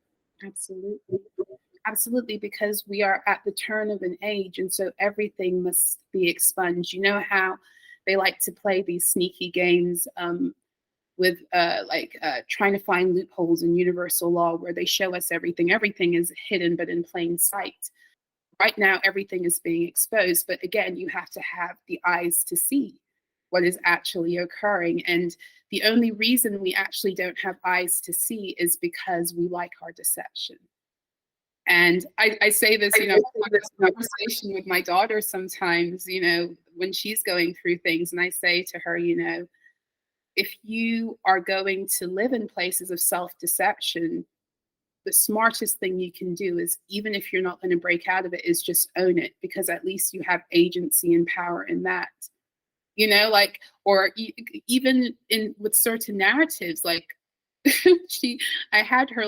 Absolutely, because we are at the turn of an age, and so everything must be expunged. You know how they like to play these sneaky games with trying to find loopholes in universal law, where they show us everything. Everything is hidden, but in plain sight. Right now, everything is being exposed. But again, you have to have the eyes to see what is actually occurring. And the only reason we actually don't have eyes to see is because we like our deception. And I say this, I have this conversation with my daughter sometimes, when she's going through things, and I say to her, if you are going to live in places of self-deception, the smartest thing you can do is, even if you're not going to break out of it, is just own it, because at least you have agency and power in that. Or even with certain narratives, like I had her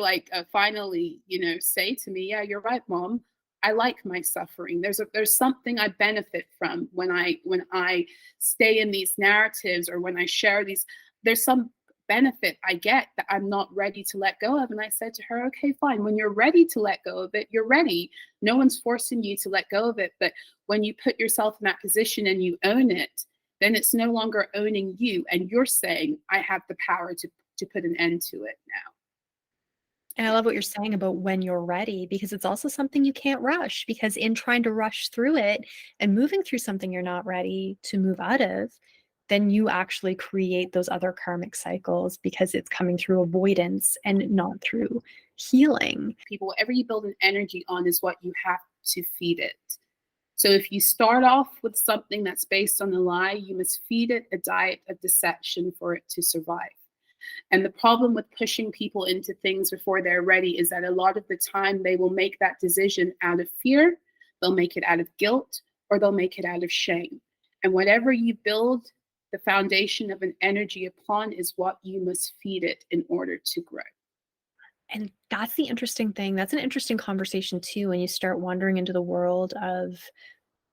finally, say to me, yeah, you're right, Mom. I like my suffering. There's something I benefit from when I stay in these narratives, or when I share these. There's some benefit I get that I'm not ready to let go of. And I said to her, okay, fine. When you're ready to let go of it, you're ready. No one's forcing you to let go of it. But when you put yourself in that position and you own it, then it's no longer owning you. And you're saying, I have the power to put an end to it now. And I love what you're saying about when you're ready, because it's also something you can't rush, because in trying to rush through it and moving through something you're not ready to move out of, then you actually create those other karmic cycles, because it's coming through avoidance and not through healing. People, whatever you build an energy on is what you have to feed it. So if you start off with something that's based on a lie, you must feed it a diet of deception for it to survive. And the problem with pushing people into things before they're ready is that a lot of the time they will make that decision out of fear, they'll make it out of guilt, or they'll make it out of shame. And whatever you build the foundation of an energy upon is what you must feed it in order to grow. And that's the interesting thing. That's an interesting conversation too, when you start wandering into the world of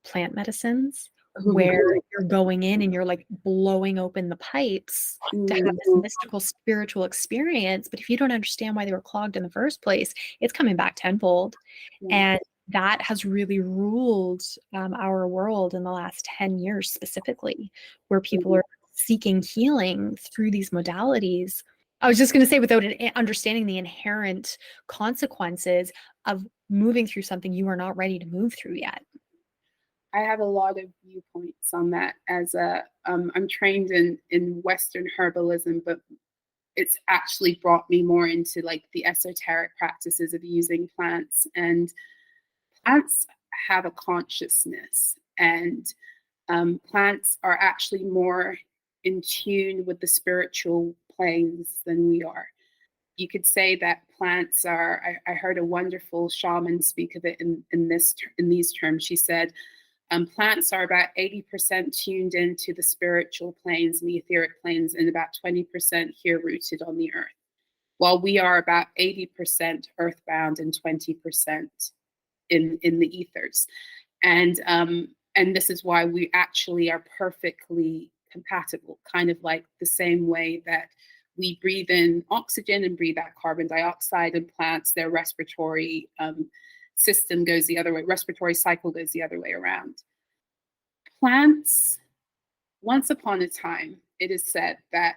plant medicines, where you're going in and you're like blowing open the pipes to have this mystical spiritual experience. But if you don't understand why they were clogged in the first place, it's coming back tenfold. And that has really ruled our world in the last 10 years specifically, where people are seeking healing through these modalities. I was just going to say, without understanding the inherent consequences of moving through something you are not ready to move through yet. I have a lot of viewpoints on that. I'm trained in Western herbalism, but it's actually brought me more into like the esoteric practices of using plants. And plants have a consciousness, and plants are actually more in tune with the spiritual planes than we are. You could say that plants are, I heard a wonderful shaman speak of it in these terms. She said, plants are about 80% tuned into the spiritual planes and the etheric planes, and about 20% here rooted on the earth, while we are about 80% earthbound and 20% in the ethers. And this is why we actually are perfectly compatible, kind of like the same way that we breathe in oxygen and breathe out carbon dioxide. And plants, their respiratory system goes the other way, respiratory cycle goes the other way around. Plants, once upon a time, it is said that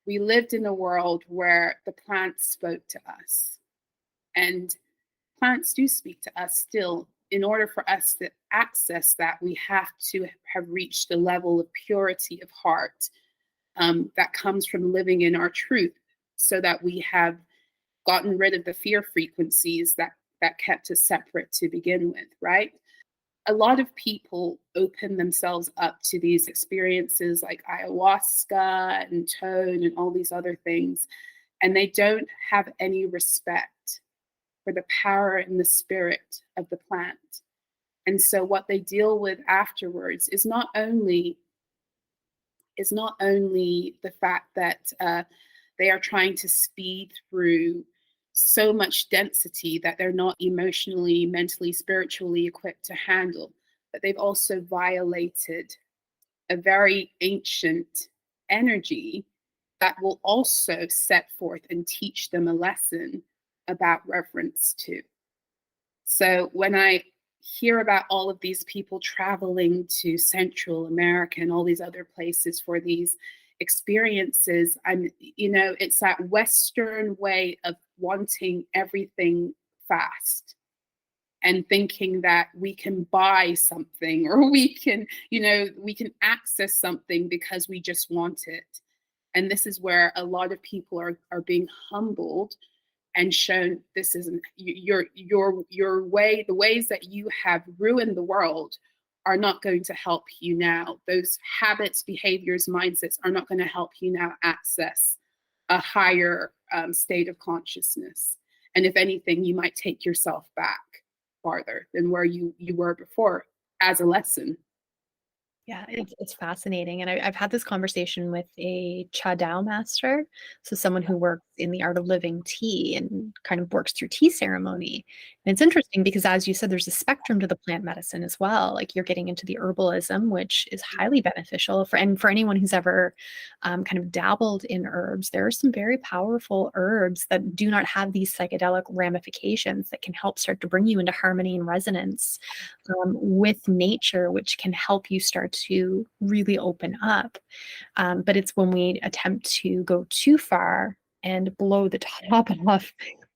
we lived in a world where the plants spoke to us. And plants do speak to us still. In order for us to access that, we have to have reached a level of purity of heart that comes from living in our truth, so that we have gotten rid of the fear frequencies that kept us separate to begin with, right? A lot of people open themselves up to these experiences like ayahuasca and tone and all these other things, and they don't have any respect for the power and the spirit of the plant. And so what they deal with afterwards is not only the fact that they are trying to speed through so much density that they're not emotionally, mentally, spiritually equipped to handle, but they've also violated a very ancient energy that will also set forth and teach them a lesson about reverence too. So when I hear about all of these people traveling to Central America and all these other places for these experiences, it's that Western way of wanting everything fast and thinking that we can buy something, or we can access something because we just want it. And this is where a lot of people are being humbled and shown this isn't your way. The ways that you have ruined the world are not going to help you now. Those habits, behaviors, mindsets are not going to help you now access a higher state of consciousness. And if anything, you might take yourself back farther than where you were before as a lesson. Yeah, it's fascinating. And I've had this conversation with a Cha Dao master. So someone who works in the art of living tea and kind of works through tea ceremony. And it's interesting because, as you said, there's a spectrum to the plant medicine as well. Like you're getting into the herbalism, which is highly beneficial for anyone who's ever kind of dabbled in herbs. There are some very powerful herbs that do not have these psychedelic ramifications that can help start to bring you into harmony and resonance with nature, which can help you start to really open up. But it's when we attempt to go too far and blow the top off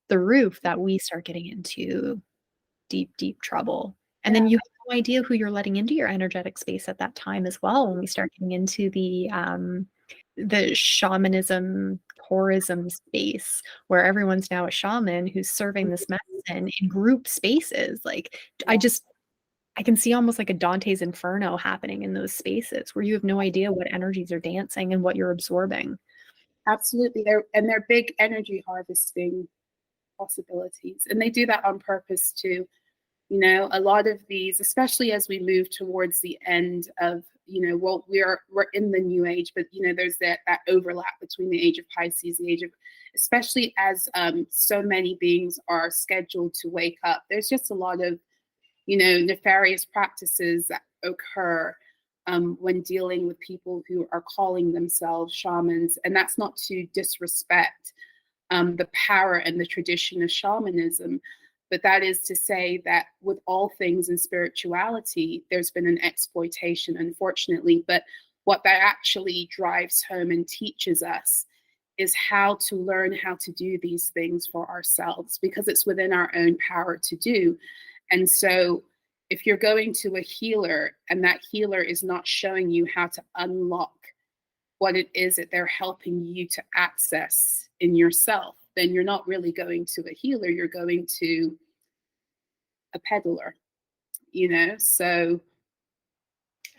the roof that we start getting into deep, deep trouble. And then you have no idea who you're letting into your energetic space at that time as well. When we start getting into the shamanism, tourism space, where everyone's now a shaman who's serving this medicine in group spaces. Like I can see almost like a Dante's Inferno happening in those spaces where you have no idea what energies are dancing and what you're absorbing. Absolutely. They're big energy harvesting possibilities. And they do that on purpose too. You know, a lot of these, especially as we move towards the end of, you know, well, we're in the new age, but you know, there's that overlap between the age of Pisces, the age of, especially as so many beings are scheduled to wake up. There's just a lot of, you know, nefarious practices that occur when dealing with people who are calling themselves shamans. And that's not to disrespect the power and the tradition of shamanism, but that is to say that with all things in spirituality, there's been an exploitation, unfortunately. But what that actually drives home and teaches us is how to learn how to do these things for ourselves, because it's within our own power to do. And so if you're going to a healer and that healer is not showing you how to unlock what it is that they're helping you to access in yourself, then you're not really going to a healer, you're going to a peddler, you know? So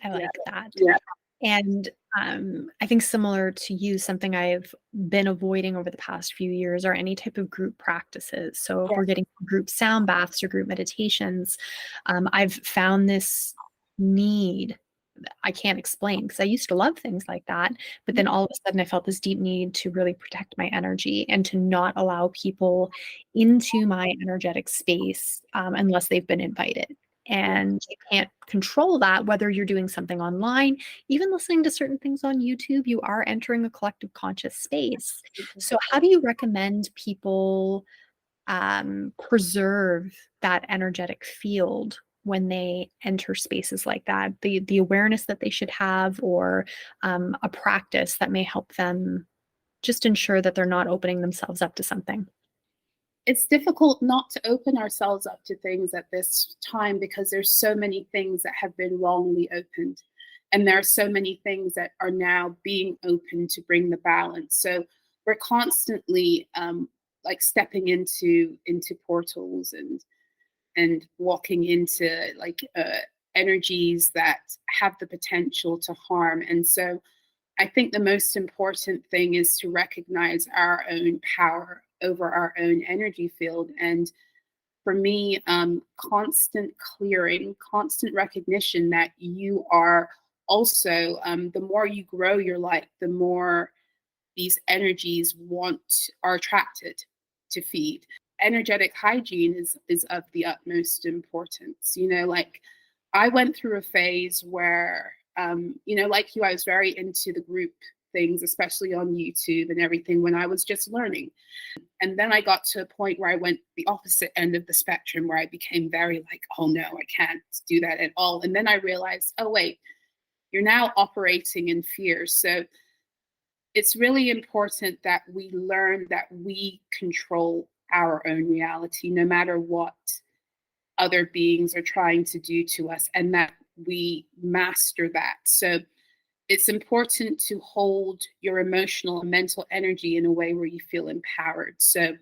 I like that. Yeah. And I think similar to you, something I've been avoiding over the past few years are any type of group practices. So if we're getting group sound baths or group meditations, I've found this need I can't explain, because I used to love things like that. But then all of a sudden I felt this deep need to really protect my energy and to not allow people into my energetic space unless they've been invited. And you can't control that, whether you're doing something online, even listening to certain things on YouTube, you are entering a collective conscious space. So how do you recommend people preserve that energetic field when they enter spaces like that? The awareness that they should have, or a practice that may help them just ensure that they're not opening themselves up to something. It's difficult not to open ourselves up to things at this time because there's so many things that have been wrongly opened. And there are so many things that are now being opened to bring the balance. So we're constantly like stepping into portals and walking into like energies that have the potential to harm. And so I think the most important thing is to recognize our own power over our own energy field. And for me, constant clearing, constant recognition that you are also, the more you grow your life, the more these energies are attracted to feed. Energetic hygiene is of the utmost importance. You know, like I went through a phase where, you know, like you, I was very into the group things, especially on YouTube and everything when I was just learning. And then I got to a point where I went the opposite end of the spectrum, where I became very like, oh no, I can't do that at all. And then I realized, oh wait, you're now operating in fear. So it's really important that we learn that we control our own reality, no matter what other beings are trying to do to us, and that we master that. So it's important to hold your emotional and mental energy in a way where you feel empowered. So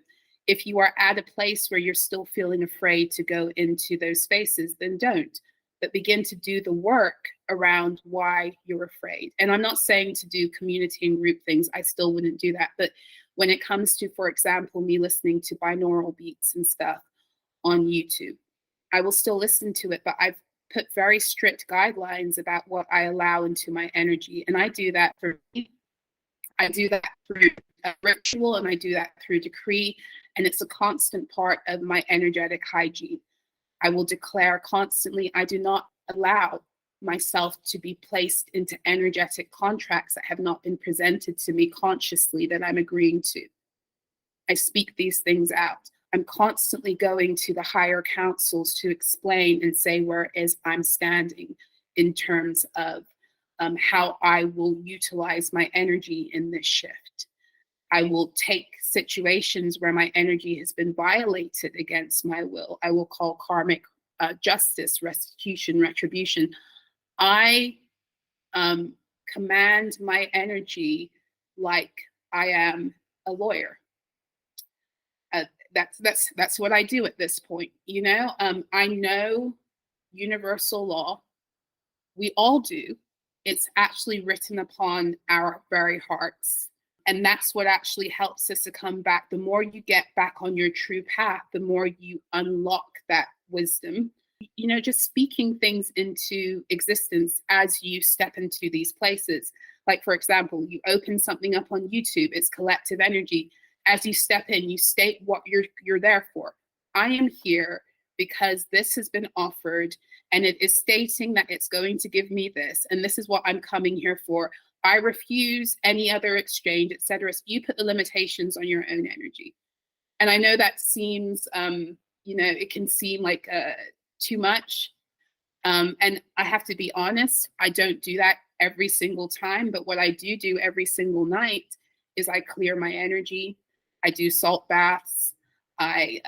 If you are at a place where you're still feeling afraid to go into those spaces, then don't. But begin to do the work around why you're afraid. And I'm not saying to do community and group things. I still wouldn't do that. But when it comes to, for example, me listening to binaural beats and stuff on YouTube, I will still listen to it, but I've put very strict guidelines about what I allow into my energy. And I do that for me. I do that through ritual, and I do that through decree. And it's a constant part of my energetic hygiene. I will declare constantly, I do not allow myself to be placed into energetic contracts that have not been presented to me consciously that I'm agreeing to. I speak these things out. I'm constantly going to the higher councils to explain and say where it is I'm standing in terms of how I will utilize my energy in this shift. I will take situations where my energy has been violated against my will. I will call karmic justice, restitution, retribution. I command my energy like I am a lawyer. That's what I do at this point. You know, I know universal law. We all do. It's actually written upon our very hearts. And that's what actually helps us to come back. The more you get back on your true path, the more you unlock that wisdom. You know, just speaking things into existence as you step into these places. Like, for example, you open something up on YouTube, it's collective energy. As you step in, you state what you're there for. I am here because this has been offered, and it is stating that it's going to give me this, and this is what I'm coming here for. I refuse any other exchange, etc. So you put the limitations on your own energy. And I know that seems, you know, it can seem like too much. And I have to be honest, I don't do that every single time. But what I do every single night is I clear my energy. I do salt baths. I,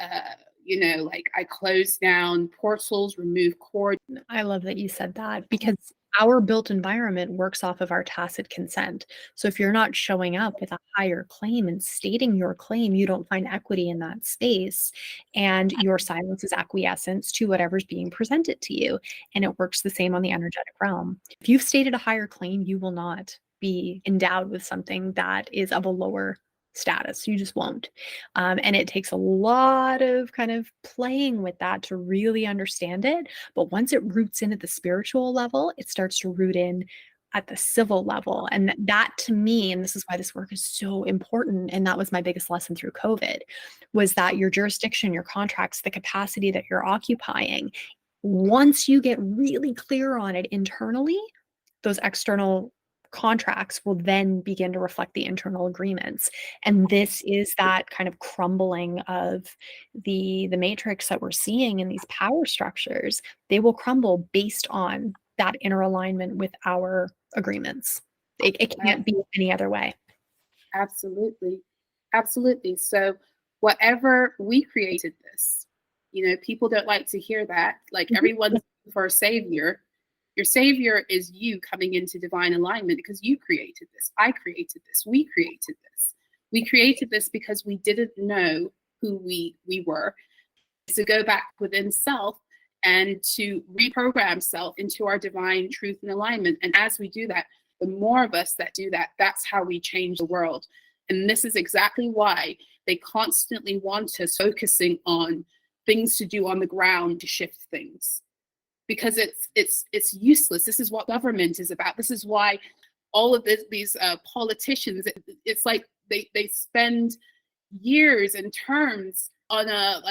you know, like I close down portals, remove cords. I love that you said that, because our built environment works off of our tacit consent. So if you're not showing up with a higher claim and stating your claim, you don't find equity in that space. And your silence is acquiescence to whatever's being presented to you. And it works the same on the energetic realm. If you've stated a higher claim, you will not be endowed with something that is of a lower status. You just won't. And it takes a lot of kind of playing with that to really understand it. But once it roots in at the spiritual level, it starts to root in at the civil level. And that to me, and this is why this work is so important, and that was my biggest lesson through COVID, was that your jurisdiction, your contracts, the capacity that you're occupying, once you get really clear on it internally, those external contracts will then begin to reflect the internal agreements. And this is that kind of crumbling of the matrix that we're seeing in these power structures. They will crumble based on that inner alignment with our agreements. It can't be any other way. Absolutely. Absolutely. So whatever we created this, you know, people don't like to hear that. Like everyone's looking for a savior. Your savior is you coming into divine alignment because you created this. I created this. We created this. We created this because we didn't know who we were. To go back within self and to reprogram self into our divine truth and alignment. And as we do that, the more of us that do that, that's how we change the world. And this is exactly why they constantly want us focusing on things to do on the ground to shift things. Because it's useless. This is what government is about. This is why all of these politicians, it's like they spend years and terms on a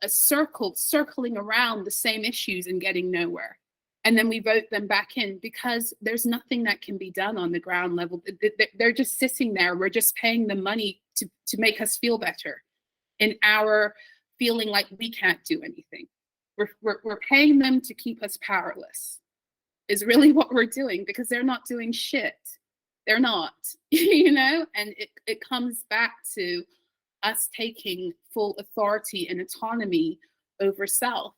circling around the same issues and getting nowhere. And then we vote them back in because there's nothing that can be done on the ground level. They're just sitting there. We're just paying them money to make us feel better in our feeling like we can't do anything. We're paying them to keep us powerless is really what we're doing, because they're not doing shit. They're not, you know, and it comes back to us taking full authority and autonomy over self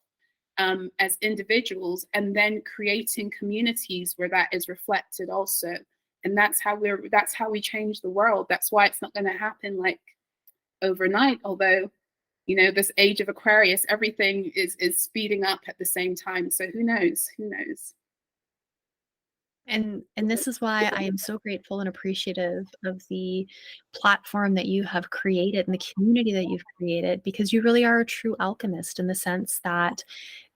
as individuals, and then creating communities where that is reflected also. And that's how we change the world. That's why it's not going to happen like overnight, although this age of Aquarius, everything is speeding up at the same time. So who knows? Who knows? And this is why I am so grateful and appreciative of the platform that you have created and the community that you've created, because you really are a true alchemist in the sense that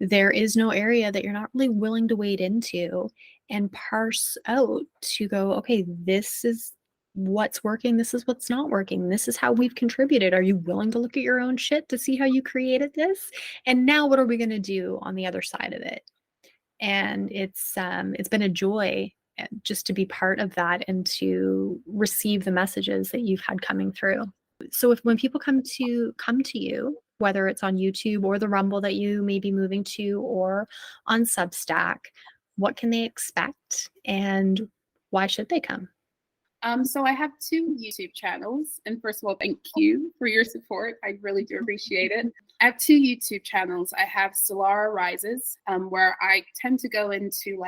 there is no area that you're not really willing to wade into and parse out to go, okay, this is what's working, this is what's not working, this is how we've contributed. Are you willing to look at your own shit to see how you created this? And now what are we going to do on the other side of it? And it's been a joy just to be part of that and to receive the messages that you've had coming through. So when people come to you, whether it's on YouTube or the Rumble that you may be moving to, or on Substack, what can they expect and why should they come? So I have 2 YouTube channels. And first of all, thank you for your support. I really do appreciate it. I have 2 YouTube channels. I have Solarah Rises, where I tend to go into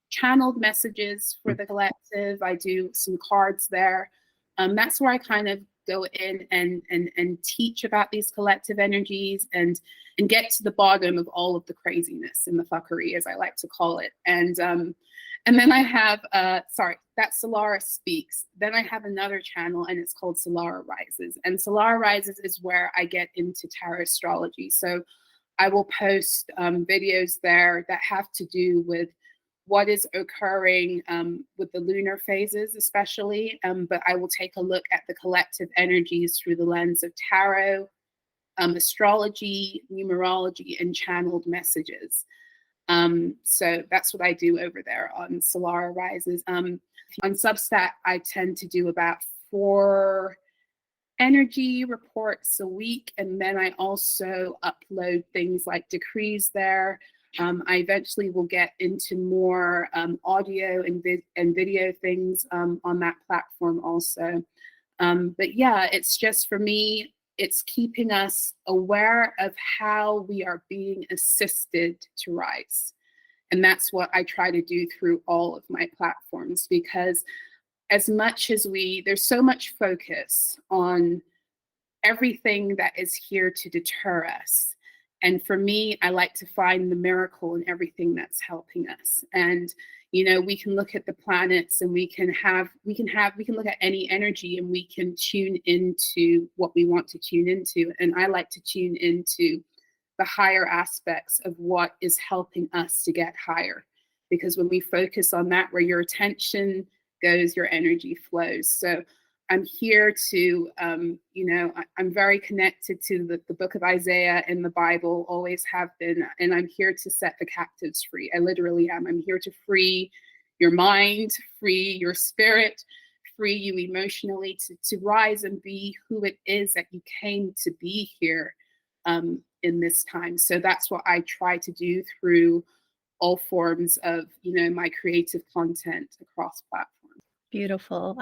channeled messages for the collective. I do some cards there. That's where I kind of go in and teach about these collective energies and get to the bottom of all of the craziness and the fuckery, as I like to call it. And then I have, that's Solarah Speaks. Then I have another channel and it's called Solarah Rises. And Solarah Rises is where I get into tarot astrology. So I will post videos there that have to do with what is occurring with the lunar phases, especially. But I will take a look at the collective energies through the lens of tarot, astrology, numerology, and channeled messages. So that's what I do over there on Solarah Rises. On Substack, I tend to do about 4 energy reports a week, and then I also upload things like decrees there. I eventually will get into more audio and video things on that platform also. But yeah, it's just, for me, it's keeping us aware of how we are being assisted to rise. And that's what I try to do through all of my platforms, because as much as there's so much focus on everything that is here to deter us. And for me, I like to find the miracle in everything that's helping us. And we can look at the planets and we can look at any energy and we can tune into what we want to tune into. And I like to tune into the higher aspects of what is helping us to get higher. Because when we focus on that, where your attention goes, your energy flows. So I'm here to, I'm very connected to the book of Isaiah in the Bible, always have been, and I'm here to set the captives free. I literally am. I'm here to free your mind, free your spirit, free you emotionally to rise and be who it is that you came to be here in this time. So that's what I try to do through all forms of, my creative content across platforms. Beautiful.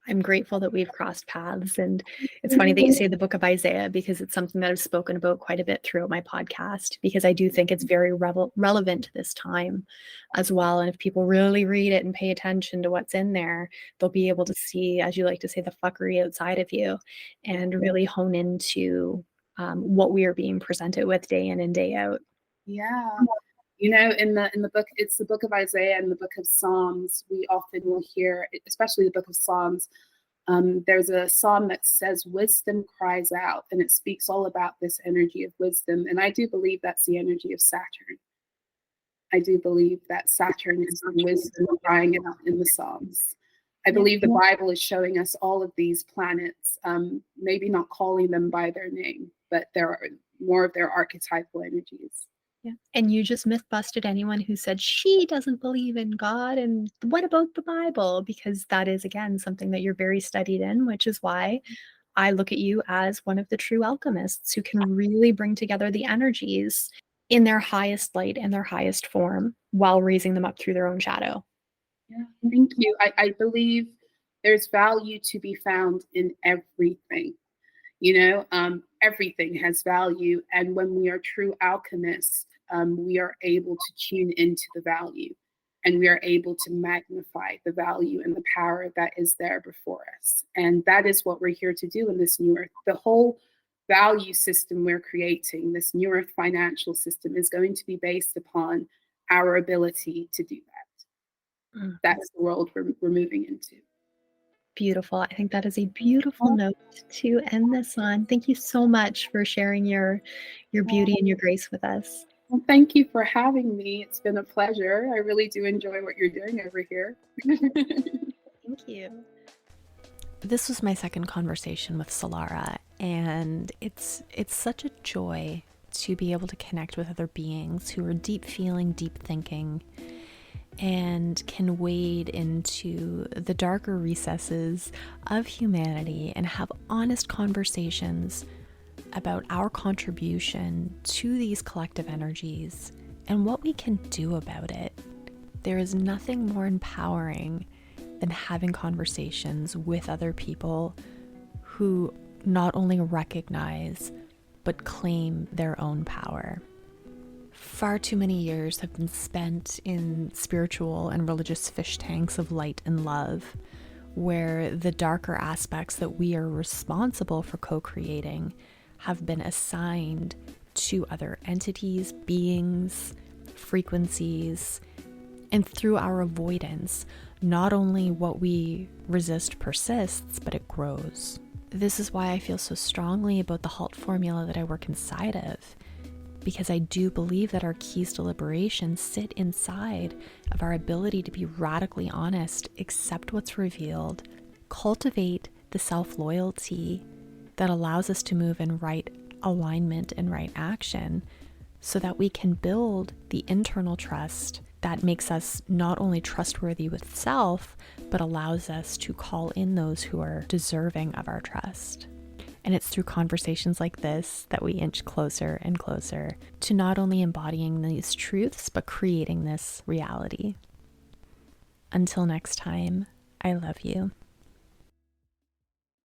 I'm grateful that we've crossed paths. And it's funny that you say the book of Isaiah, because it's something that I've spoken about quite a bit throughout my podcast, because I do think it's very relevant to this time as well. And if people really read it and pay attention to what's in there, they'll be able to see, as you like to say, the fuckery outside of you and really hone into what we are being presented with day in and day out. Yeah. In the book, it's the book of Isaiah and the book of Psalms. We often will hear, especially the book of Psalms, there's a psalm that says, wisdom cries out, and it speaks all about this energy of wisdom. And I do believe that's the energy of Saturn. I do believe that Saturn is the wisdom crying out in the Psalms. I believe the Bible is showing us all of these planets, maybe not calling them by their name, but there are more of their archetypal energies. Yeah. And you just myth busted anyone who said she doesn't believe in God. And what about the Bible? Because that is, again, something that you're very studied in, which is why I look at you as one of the true alchemists who can really bring together the energies in their highest light and their highest form while raising them up through their own shadow. Yeah, thank you. I believe there's value to be found in everything. Everything has value. And when we are true alchemists, we are able to tune into the value, and we are able to magnify the value and the power that is there before us. And that is what we're here to do in this new earth. The value system we're creating, this neurofinancial system, is going to be based upon our ability to do that. That's the world we're moving into. Beautiful. I think that is a beautiful note to end this on. Thank you so much for sharing your beauty and your grace with us. Well, thank you for having me. It's been a pleasure. I really do enjoy what you're doing over here. Thank you. This was my second conversation with Solarah, and it's such a joy to be able to connect with other beings who are deep feeling, deep thinking, and can wade into the darker recesses of humanity and have honest conversations about our contribution to these collective energies and what we can do about it. There is nothing more empowering than having conversations with other people who not only recognize but claim their own power. Far too many years have been spent in spiritual and religious fish tanks of light and love, where the darker aspects that we are responsible for co-creating have been assigned to other entities, beings, frequencies, and through our avoidance, not only what we resist persists, but it grows. This is why I feel so strongly about the HALT formula that I work inside of, because I do believe that our keys to liberation sit inside of our ability to be radically honest, accept what's revealed, cultivate the self-loyalty that allows us to move in right alignment and right action, so that we can build the internal trust that makes us not only trustworthy with self, but allows us to call in those who are deserving of our trust. And it's through conversations like this that we inch closer and closer to not only embodying these truths, but creating this reality. Until next time, I love you.